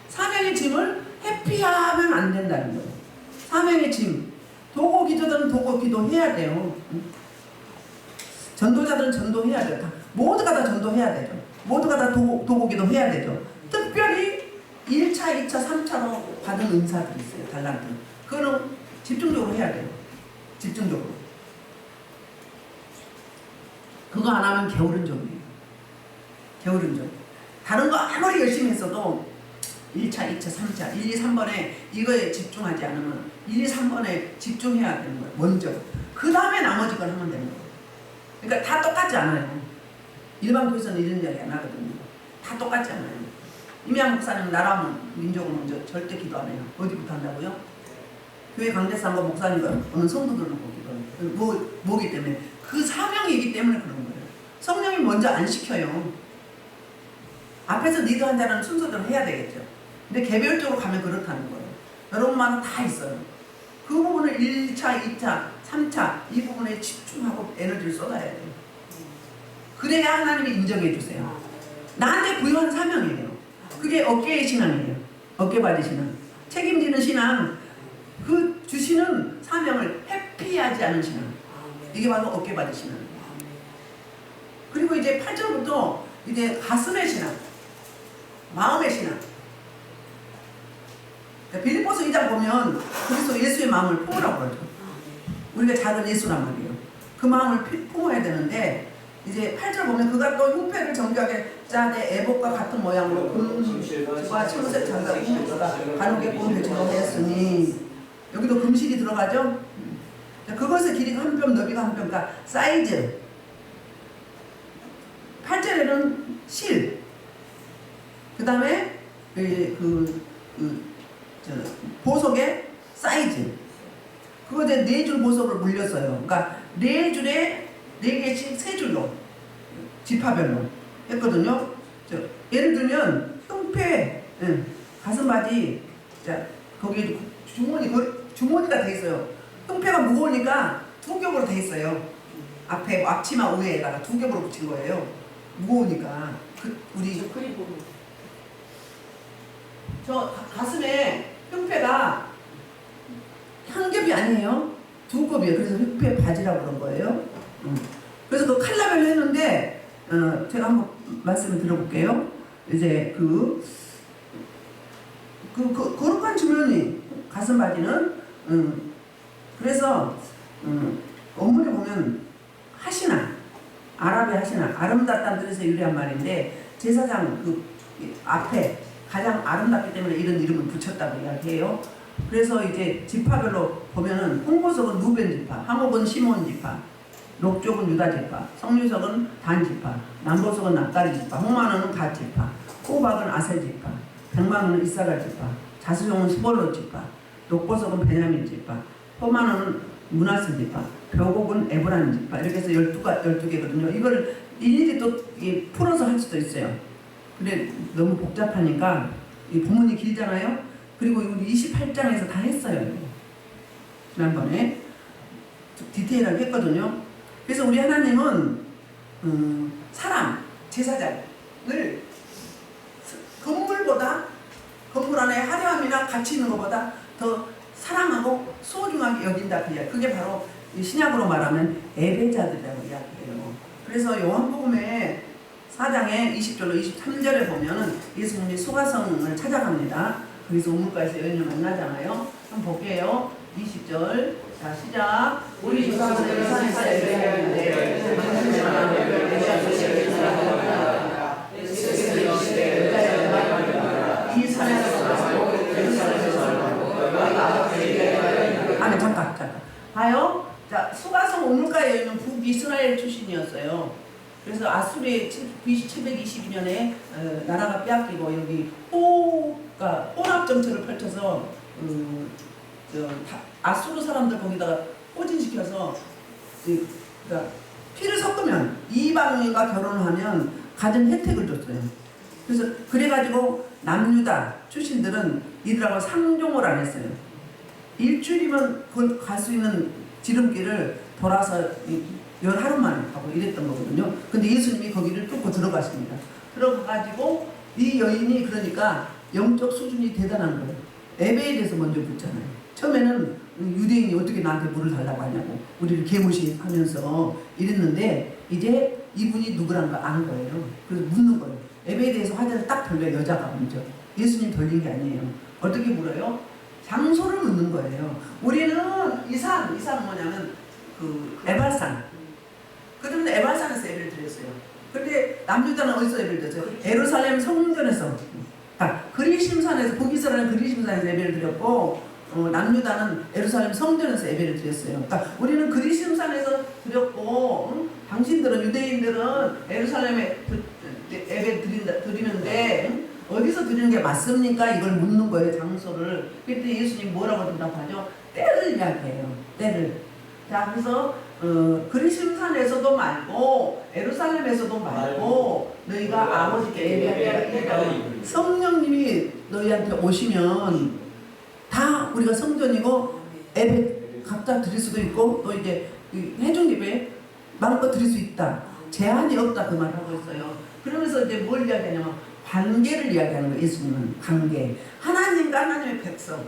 사명의 짐을 회피하면 안 된다는 거예요. 사명의 짐. 도고 기도들은 도고 기도해야 돼요. 전도자들은 전도해야 돼요. 모두가 다 전도해야 되죠. 모두가 다 도고 기도해야 되죠. 특별히 1차, 2차, 3차로 받은 은사들이 있어요. 달란트. 그거는 집중적으로 해야 돼요. 집중적으로. 그거 안 하면 게으른적이에요. 게으른적. 다른 거 아무리 열심히 했어도 1차, 2차, 3차, 1, 2, 3번에 이거에 집중하지 않으면 1, 2, 3번에 집중해야 되는 거예요. 먼저. 그 다음에 나머지 걸 하면 되는 거예요. 그러니까 다 똑같지 않아요. 일반 교회에서는 이런 이야기 안 하거든요. 다 똑같지 않아요. 임양 목사님 나라면 민족을 먼저 절대 기도 안 해요. 어디부터 한다고요? 교회 강대상과 목사님과 어느 성도들 놓고 기도해요. 뭐기 때문에? 그 사명이기 때문에 그런 거예요. 성령이 먼저 안 시켜요. 앞에서 리드한 자는 순서대로 해야 되겠죠. 근데 개별적으로 가면 그렇다는 거예요. 여러분만은 다 있어요. 그 부분을 1차, 2차, 3차 이 부분에 집중하고 에너지를 쏟아야 돼요. 그래야 하나님이 인정해 주세요. 나한테 부여한 사명이에요. 그게 어깨의 신앙이에요. 어깨바지 신앙. 책임지는 신앙. 그 주시는 사명을 회피하지 않은 신앙. 이게 바로 어깨바지 신앙. 그리고 이제 8절부터 이제 가슴의 신앙. 마음의 신앙. 빌립보서 2장 보면 그리스도 예수의 마음을 품으라고 그러죠. 우리가 작은 예수란 말이에요. 그 마음을 품어야 되는데 이제 8절 보면 그가 또 흉패를 정교하게 짜되 에봇과 같은 모양으로 금실과 청색 장갑 흉패가 가누개꽃 배치로 하였으니 여기도 금실이 들어가죠. 그것의 길이가 한 뼘, 너비가 한 뼘, 그러니까 사이즈. 8절에는 실. 그 다음에 보석의 사이즈. 그거 이제 4줄 보석을 물렸어요. 그러니까 4줄에 4개씩 3줄로 지파별로 했거든요. 예를 들면 흉패, 가슴바지, 자 거기에 주머니가 돼 있어요. 흉패가 무거우니까 2겹으로 돼 있어요. 앞에 앞치마 위에다가 2겹으로 붙인 거예요. 무거우니까 우리 저 가슴에 흉패가 한 겹이 아니에요. 두 겹이에요. 그래서 흉패 바지라고 그런 거예요. 그래서 그 칼라벨로 했는데 제가 한번 말씀을 들어볼게요. 이제 거룩한 주머니 가슴 바지는 그래서 원문에 보면 하시나 아랍의 하시나 아름답다는 뜻에서 유래한 말인데 제사장 그 앞에 가장 아름답기 때문에 이런 이름을 붙였다고 이야기해요. 그래서 이제 지파별로 보면은 홍보석은 루벤 지파, 항옥은 시몬 지파, 녹족은 유다 지파, 성유석은 단 지파, 남보석은 납달리 지파, 홍만원은 갓 지파, 호박은 아셀 지파, 백만원은 이사갈 지파, 자수종은 스볼로 지파, 녹보석은 베냐민 지파, 포만원은 문하스 지파, 벼곡은 에브라임 지파. 이렇게 해서 12개거든요. 이걸 일일이 또 풀어서 할 수도 있어요. 근데 너무 복잡하니까 이 본문이 길잖아요. 그리고 우리 28장에서 다 했어요. 지난번에 디테일하게 했거든요. 그래서 우리 하나님은 사람, 제사장을 건물 안에 화려함이나 가치 있는 것보다 더 사랑하고 소중하게 여긴다. 그게 바로 신약으로 말하면 예배자들이라고 이야기해요. 그래서 요한복음에 4장에 20절로 23절에 보면은 예수님이 수가성을 찾아갑니다. 거기서 우물가에서 여인을 만나잖아요. 한번 볼게요. 20절. 자, 시작. 우리 조상들은 이 산에서 예배하였는데 이 산에서 아니 잠깐 봐요. 자, 수가성 우물가에 있는 북이스라엘 출신이었어요. 그래서 아수르의 BC 722년에 나라가 빼앗기고 여기 혼합 정책을 펼쳐서 아수르 사람들 거기다가 포진시켜서 그러니까 피를 섞으면 이방인과 결혼을 하면 가진 혜택을 줬어요. 그래서 그래가지고 남유다 출신들은 이들하고 상종을 안 했어요. 일주일이면 갈 수 있는 지름길을 돌아서 11하루만 하고 이랬던 거거든요. 근데 예수님이 거기를 뚫고 들어가십니다. 들어가가지고 이 여인이 그러니까 영적 수준이 대단한 거예요. 예배에 대해서 먼저 묻잖아요. 처음에는 유대인이 어떻게 나한테 물을 달라고 하냐고 우리를 개무시하면서 이랬는데 이제 이분이 누구란가 아는 거예요. 그래서 묻는 거예요. 예배에 대해서 화제를 딱 돌려요. 여자가 먼저. 예수님 돌린 게 아니에요. 어떻게 물어요? 장소를 묻는 거예요. 우리는 이산 뭐냐면 에발산. 그들은 에발산에서 예배를 드렸어요. 그런데 남유다는 어디서 예배를 드렸어요? 예루살렘 성전에서. 그리심산에서 북이스라엘은 그리심산에서 예배를 드렸고 남유다는 예루살렘 성전에서 예배를 드렸어요. 그러니까 우리는 그리심산에서 드렸고 당신들은 유대인들은 예루살렘에 예배 드리는데 어디서 드리는 게 맞습니까? 이걸 묻는 거예요. 장소를. 그때 예수님 뭐라고 대답하죠? 때를 이야기해요. 때를. 자, 그래서 그리심산에서도 말고 예루살렘에서도 말고 너희가 아버지께 예배하게 성령님이 너희한테 오시면 다 우리가 성전이고 예배 각자 드릴 수도 있고 또 이제 회중 예배 마음껏 드릴 수 있다. 제한이 없다. 그 말을 하고 있어요. 그러면서 이제 뭘 이야기하냐면 관계를 이야기하는 거예요. 예수님은 관계. 하나님과 하나님의 백성,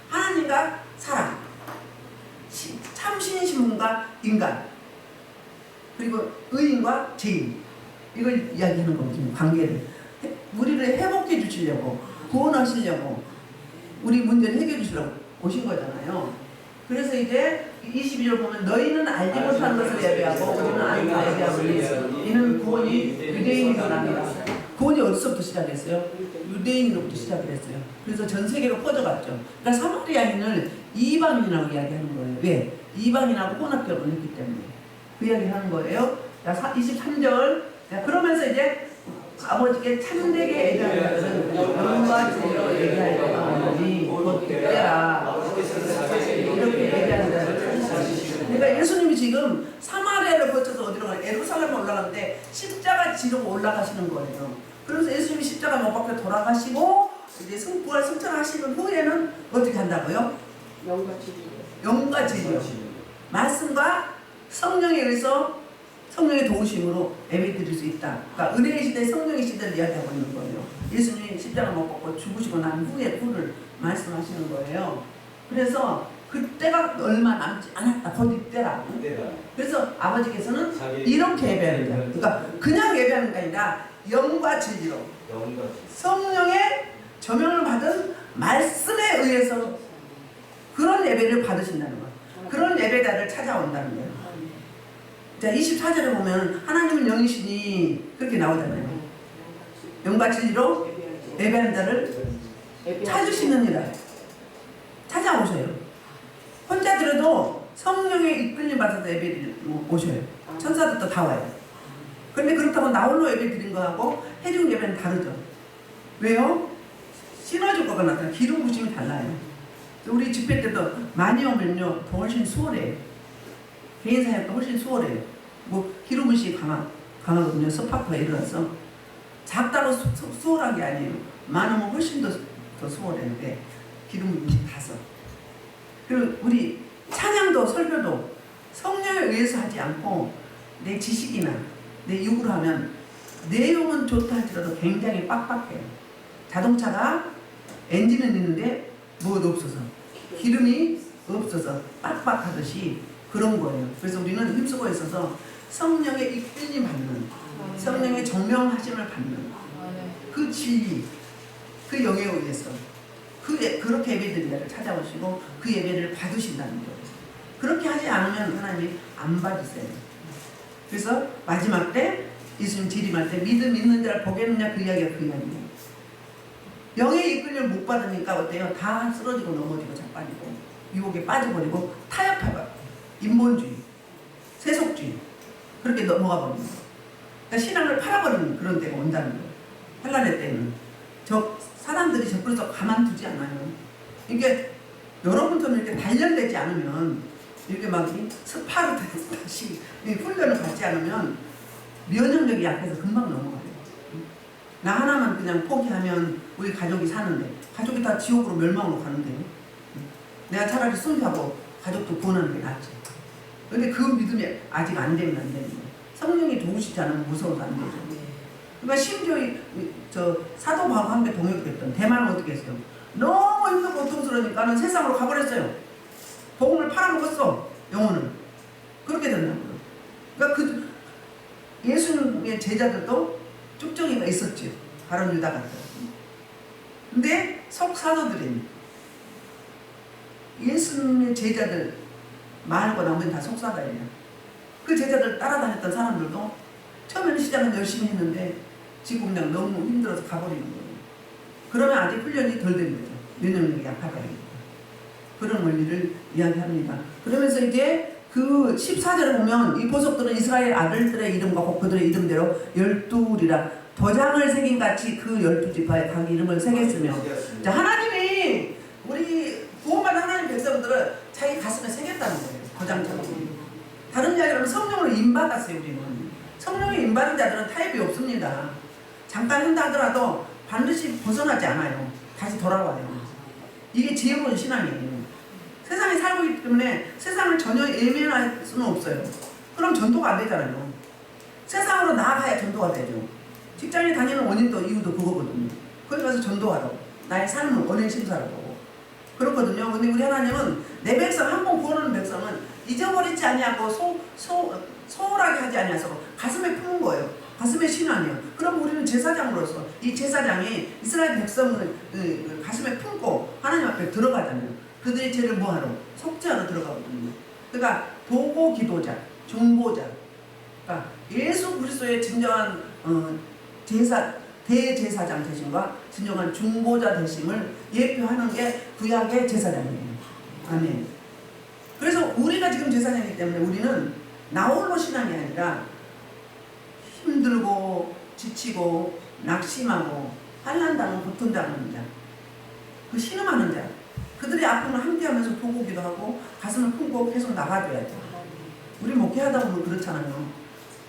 하나님과 사람, 참신신문과 인간, 그리고 의인과 죄인, 이걸 이야기하는 거거든요. 관계를. 우리를 회복해 주시려고, 구원하시려고, 우리 문제를 해결해 주시려고 오신 거잖아요. 그래서 이제 22절 보면 너희는 알지 못한 것을 예배하고 우리는 아니까 예배하고 이는 구원이 유대인으로 납니다. 구원이 어디서부터 시작했어요? 유대인으로부터 시작을 했어요. 그래서 전 세계로 퍼져갔죠. 그러니까 사마리아인을 이방인이라고 이야기하는 거예요. 왜? 이방인하고 혼합 결혼했기 때문에 그 이야기를 하는 거예요. 자, 23절. 자, 그러면서 이제 아버지께 참되게 얘기하는 것은 영과 진리로 얘기할 때가 오니 곧 때라 이렇게 얘기하는 거예요. 그러니까 예수님이 지금 사마리아를 거쳐서 어디로 가요? 예루살렘에 올라가는데 십자가 지르고 올라가시는 거예요. 그래서 예수님이 십자가 못 박혀 돌아가시고 이제 부활 승천하시는 후에는 어떻게 한다고요? 영과 진리요. 말씀과 성령에 의해서 성령의 도우심으로 예배드릴 수 있다. 그러니까 은혜의 시대, 성령의 시대를 이야기하고 있는 거예요. 예수님이 십자가 못 벗고 죽으시고 난 후에 후를 말씀하시는 거예요. 그래서 그때가 얼마 남지 않았다. 곧 이때라. 그래서 아버지께서는 이렇게 예배하는 거야. 그러니까 그냥 예배하는 게 아니라 영과 진리로 성령의 조명을 받은 말씀에 의해서 그런 예배를 받으신다는 거야. 그런 예배자를 찾아온다는 거예요. 자, 24절에 보면 하나님은 영이시니 그렇게 나오잖아요. 영과 진리로 예배하는 자를 찾으시느니라. 찾아오셔요. 혼자 들어도 성령의 이끌림 받아서 예배를 오셔요. 천사들도 다 와요. 그런데 그렇다고 나홀로 예배 드린 거하고 해중 예배는 다르죠. 왜요? 시너지 효과가 나타나요. 기름 부심이 달라요. 우리 집회 때도 많이 오면요 더 훨씬 수월해요. 개인 사역도 훨씬 수월해요. 뭐 기름 부심이 강하거든요. 섭파크가 일어나서 작다고 수월한 게 아니에요. 많으면 훨씬 더 수월해요. 네. 기름 부심이 가서. 그리고 우리 찬양도 설교도 성령에 의해서 하지 않고 내 지식이나 내 육으로 하면 내용은 좋다 할지라도 굉장히 빡빡해요. 자동차가 엔진은 있는데 뭐도 없어서 기름이 없어서 빡빡하듯이 그런 거예요. 그래서 우리는 힘쓰고 있어서 성령의 이끌림 받는 성령의 정명하심을 받는 그 진리 그 영에 의해서 그렇게 예배드리기를 찾아오시고 그 예배를 받으신다는 거예요. 그렇게 하지 않으면 하나님이 안 받으세요. 그래서 마지막 때 예수님 재림할 때 믿음 있는 자를 보겠느냐 그 이야기가 그 이야기예요. 영의 이끌림을 못 받으니까 어때요? 다 쓰러지고 넘어지고 자빠지고 유혹에 빠져버리고 타협해봐요. 인본주의, 세속주의 그렇게 넘어가 버리는 거예요. 그러니까 신앙을 팔아버리는 그런 때가 온다는 거예요. 헬라네 때는 저 사람들이 저그래서 가만두지 않아요. 이게 여러분처럼 이렇게 단련되지 않으면 이렇게 막 스파르타 다시 훈련을 받지 않으면 면역력이 약해서 금방 넘어가요. 나 하나만 그냥 포기하면 우리 가족이 사는데 가족이 다 지옥으로 멸망으로 가는데요. 내가 차라리 순교하고 가족도 구원하는 게 낫지. 그런데 그 믿음이 아직 안 되면 안 되는 거예요. 성령이 도우시지 않으면 무서워서 안 되죠. 그러니까 심지어 저 사도 바울과 함께 동역했던 대만은 어떻게 했어요? 너무 힘들고 고통스러우니까는 세상으로 가버렸어요. 복음을 팔아먹었어. 영혼을. 그렇게 된다고요. 그러니까 그 예수님의 제자들도 쭉정이가 있었죠. 바로 유다 같은. 근데 속사도들이 예수님의 제자들 말고 나머지는 다 속사다예요. 그 제자들 따라다녔던 사람들도 처음에는 시작은 열심히 했는데 지금 그냥 너무 힘들어서 가버리는 거예요. 그러면 아직 훈련이 덜 된 거죠. 면역력이 약하다. 그런 원리를 이야기합니다. 그러면서 이제 그 14절에 보면 이 보석들은 이스라엘 아들들의 이름과 곧 그들의 이름대로 12이라 도장을 새긴 같이 그 12지파에 각 이름을 새겼으며 자, 하나님이 우리 구원받은 하나님 백성들을 자기 가슴에 새겼다는 거예요. 도장처럼. 다른 이야기로는 성령으로 인받았어요. 우리는. 성령이 인받은 자들은 타협이 없습니다. 잠깐 한다 하더라도 반드시 벗어나지 않아요. 다시 돌아와요. 이게 지혜로운 신앙이에요. 세상에 살고 있기 때문에 세상을 전혀 예민할 수는 없어요. 그럼 전도가 안 되잖아요. 세상으로 나아가야 전도가 되죠. 직장에 다니는 원인도 이유도 그거거든요. 거기 가서 전도하러 나의 삶을 언행 심사하고 그렇거든요. 근데 우리 하나님은 내 백성 한 번 구원하는 백성은 잊어버리지 아니하고 소홀하게 하지 아니하서 가슴에 품은 거예요. 가슴에 신앙이에요. 그럼 우리는 제사장으로서 이 제사장이 이스라엘 백성을 가슴에 품고 하나님 앞에 들어가잖아요. 그들의 죄를 뭐하러? 속죄하러 들어가거든요. 그러니까 도고 기도자, 중보자. 그러니까 예수 그리스도의 진정한 대제사장 되심과 진정한 중보자 되심을 예표하는 게 구약의 제사장이에요. 아멘. 그래서 우리가 지금 제사장이기 때문에 우리는 나홀로 신앙이 아니라 힘들고 지치고 낙심하고 환난당하고 고통당하는 자, 그 신음하는 자, 그들의 아픔을 함께하면서 보고기도 하고 가슴을 품고 계속 나가줘야죠. 우리 목회하다 보면 그렇잖아요.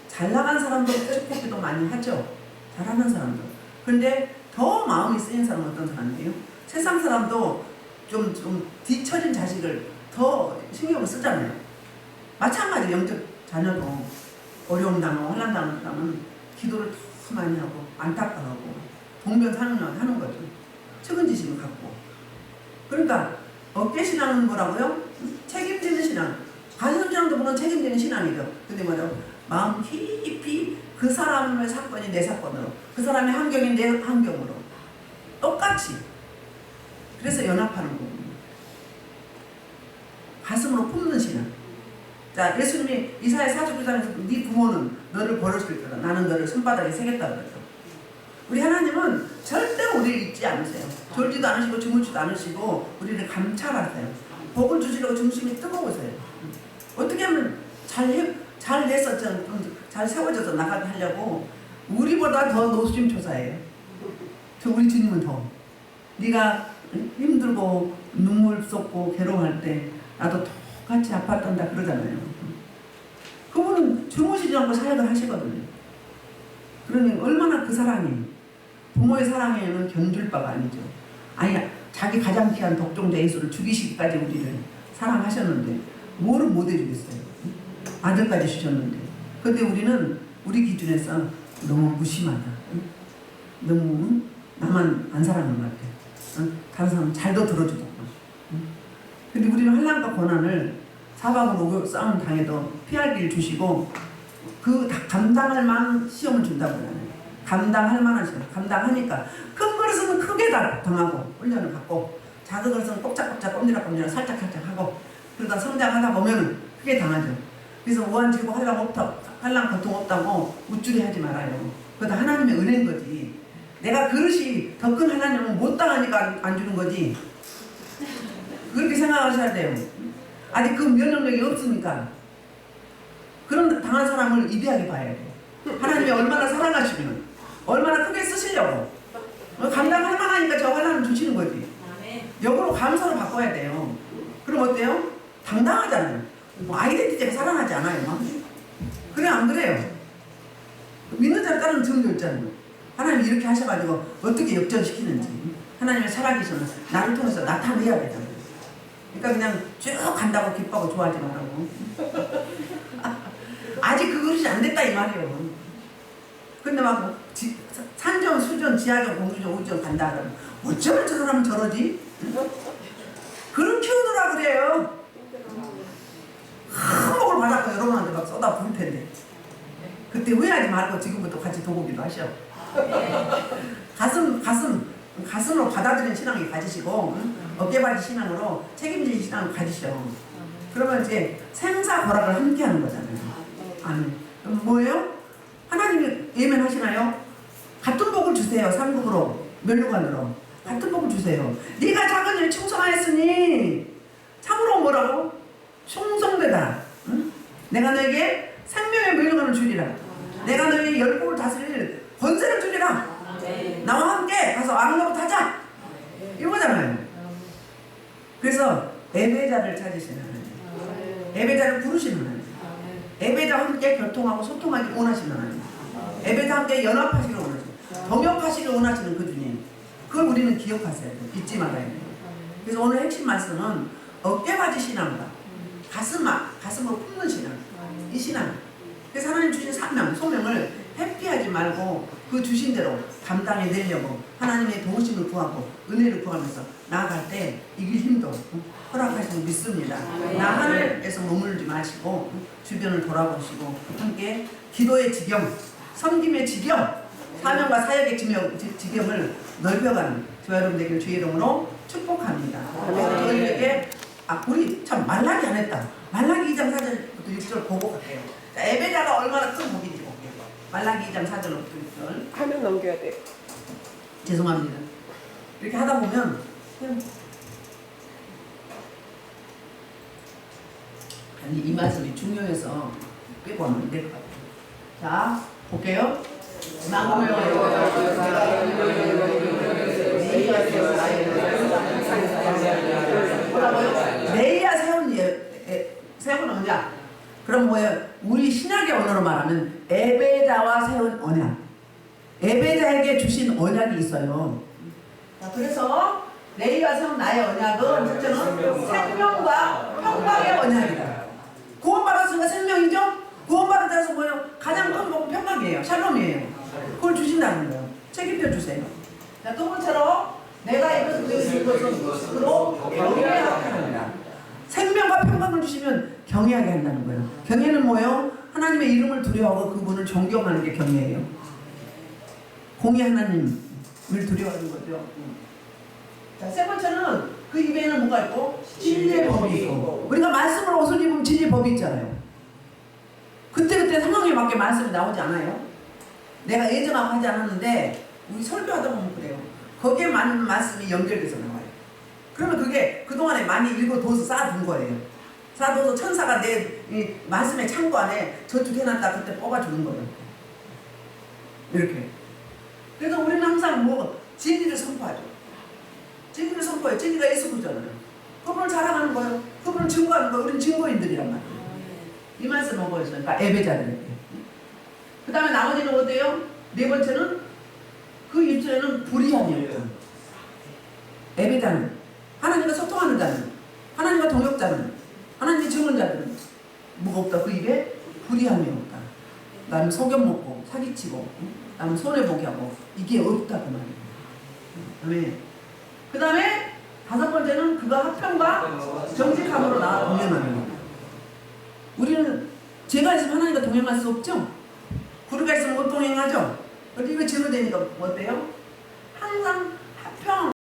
잘 나간 사람도 축복기도 많이 하죠. 잘하는 사람도. 그런데 더 마음이 쓰인 사람은 어떤 사람이에요? 세상 사람도 좀 뒤처진 자식을 더 신경을 쓰잖아요. 마찬가지 영적 자녀도 어려움 당하고 환난 당하는 사람은 기도를 더 많이 하고 안타까워하고 동변상련 하는 거죠. 측은지심을 갖고. 그러니까 어깨신앙은 뭐라고요? 책임지는 신앙. 가슴신앙도 물론 책임지는 신앙이죠. 근데 뭐라고? 마음 깊이 그 사람의 사건이 내 사건으로, 그 사람의 환경이 내 환경으로 똑같이. 그래서 연합하는 거거든요. 가슴으로 품는 신앙. 자, 예수님이 이사야 49장에서 네 부모는 너를 버렸을 거다. 나는 너를 손바닥에 새겼다 그랬죠. 우리 하나님은 절대로 우리를 잊지 않으세요. 졸지도 않으시고 주무지도 않으시고 우리를 감찰하세요. 복을 주시려고 중심이 뜨거우세요. 어떻게 하면 잘 됐었죠. 잘 세워져서 나가게 하려고 우리보다 더 노심초사해요. 저 우리 주님은 더. 네가 힘들고 눈물 쏟고 괴로워할 때 나도 똑같이 아팠단다 그러잖아요. 그분은 주무시지 않고 사역을 하시거든요. 그러니 얼마나 그 사랑이 부모의 사랑에는 견줄 바가 아니죠. 아니 자기 가장 귀한 독종자 예수를 죽이시기까지 우리를 사랑하셨는데 뭐를 못 해주겠어요. 아들까지 주셨는데. 근데 우리는 우리 기준에서 너무 무심하다. 너무 나만 안 사랑하는 것 같아. 다른 사람은 잘도 들어주고. 근데 우리는 환난과 고난을 사방으로 싸움 당해도 피할 길 주시고 그 감당할 만한 시험을 준다고 그러잖아요. 감당할 만한 시험. 감당하니까 큰 그릇은 크게 당하고 훈련을 받고 작은 그릇은 꼼짝꼼짝 꼼지락꼼지락 살짝살짝 하고 그러다 성장하다 보면 크게 당하죠. 그래서 우한지고 한랑 고통 없다고 우쭐해 하지 말아요. 그것도 하나님의 은혜인 거지. 내가 그릇이 더 큰 하나님은 못 당하니까 안 주는 거지. 그렇게 생각하셔야 돼요. 아직 그 면역력이 없으니까. 그런 당한 사람을 위대하게 봐야 돼요. 하나님이 얼마나 사랑하시면 얼마나 크게 쓰시려고 감당할 만하니까 저 환난을 주시는 거지. 역으로 감사로 바꿔야 돼요. 그럼 어때요? 당당하잖아요. 뭐 아이덴티티가 살아나지 않아요. 그래 안 그래요? 믿는 자를 따르는 증거 있잖아요. 하나님이 이렇게 하셔가지고 어떻게 역전시키는지 하나님의 살아계시는 나를 통해서 나타내야 되잖아요. 그러니까 그냥 쭉 간다고 기뻐하고 좋아하지 말라고. 아직 그 그릇이 안 됐다 이 말이에요. 근데 막 산전, 수전, 지하전, 공주전, 우주전 간다 그러면 어쩌면 저 사람은 저러지? 그런 키우느라 그래요. 한복을 받았고 여러분한테 막 쏟아 부을 텐데 그때 후회하지 말고 지금부터 같이 도보기도 하셔. 가슴으로 받아들이는 신앙을 가지시고 어깨받이 신앙으로 책임지는 신앙을 가지셔. 그러면 이제 생사고락을 함께 하는 거잖아요. 아멘. 그럼 뭐예요? 하나님이 예면하시나요? 같은 복을 주세요. 삼국으로 멸류관으로 같은 복을 주세요. 네가 작은 일 충성하였으니 참으로 뭐라고? 충성되다. 응? 내가 너에게 생명의 멸류관을 주리라. 내가 너에게 열국을 다스릴 권세를 주리라. 나와 함께 가서 왕노릇 하자. 이거잖아요. 그래서 예배자를 찾으시는 하나님, 예배자를 부르시는 하나님, 예배자와 함께 교통하고 소통하기 원하시는 하나님, 예배자와 함께 연합하시길 원하시는, 동역하시길 원하시는 그 주님. 그걸 우리는 기억하셔야 돼요. 잊지 말아야 돼요. 그래서 오늘 핵심 말씀은 어깨받이 신앙과 가슴으로 품는 신앙, 이 신앙. 그래서 하나님 주신 사명, 소명을 회피하지 말고 그 주신 대로 감당해내려고 하나님의 도우심을 구하고 은혜를 구하면서 나아갈 때 이길 힘도 허락하시고 믿습니다. 나 하늘에서 머물지 마시고 주변을 돌아보시고 함께 기도의 지경, 섬김의 지경, 사명과 사역의 지경을 넓혀가는 저와 여러분 되길 주의 이름으로 축복합니다. 그래서 저희에게 우리 참 말라기 안 했다. 말라기 2장 4절부터 6절 보고 갈게요. 자, 예배자가 얼마나 큰 복인지 볼게요. 말라기 2장 4절부터 6절. 화면 넘겨야 돼. 죄송합니다. 이렇게 하다 보면 그냥 아니 이 말씀이 중요해서 빼고 하면 안 될 것 같아요. 자, 볼게요. 네이야 세운 언약. 그럼 뭐예요? 우리 신약의 언어로 말하면 예배자와 세운 언약. 예배자에게 주신 언약이 있어요. 자, 그래서 네이와 세운 나의 언약은 첫째는 생명과 평강의 언약이다. 구원받았으니까 생명이죠? 구원받은 자에서 뭐예요? 샬롬이에요. 샬롬이에요. 그걸 주신다는 거예요. 책임져 주세요. 자, 두 번째로 내가 이것을 드린 것으로 경외하게 합니다. 생명과 평강을 주시면 경외하게 한다는 거예요. 경외는 뭐예요? 하나님의 이름을 두려워하고 그분을 존경하는 게 경외예요. 공의 하나님을 두려워하는 거죠. 자, 세 번째는 그 입에는 뭐가 있고? 진리의 법이 있고. 우리가 말씀을 옷을 입으면 진리의 법이 있잖아요. 그때그때 상황에 맞게 말씀이 나오지 않아요? 내가 예정하고 하지 않았는데 우리 설교하다 보면 그래요. 거기에 맞는 말씀이 연결돼서 나와요. 그러면 그게 그동안에 많이 읽어둬서 쌓아둔 거예요. 쌓아둬서 천사가 내 이 말씀의 창고 안에 저축해놨다 그때 뽑아주는 거예요. 이렇게. 그래서 우리는 항상 뭐 진리를 선포하죠. 진리를 선포해요. 진리가 예수 그리스도잖아요. 그분을 자랑하는 거예요. 그분을 증거하는 거예요. 우리는 증거인들이란 말이에요. 이 말씀 먹어요. 그러니까 예배자들. 그 다음에 나머지는 어때요? 네 번째는 그 입술에는 불의함이었죠. 예배자는 하나님과 소통하는 자는 하나님과 동역자는 하나님의 증언자들은 뭐가 없다. 그 입에 불의함이 없다. 나는 속여 먹고 사기치고 나는 손해보게 하고 이게 없다 그 말이에요. 그 다음에 다섯 번째는 그가 화평과 정직함으로 나와 동행하는 겁니다. 우리는 죄가 있으면 하나님과 동행할 수 없죠. 불의가 있으면 못 동행하죠. 그런데 이거 증거되니까 어때요? 항상 화평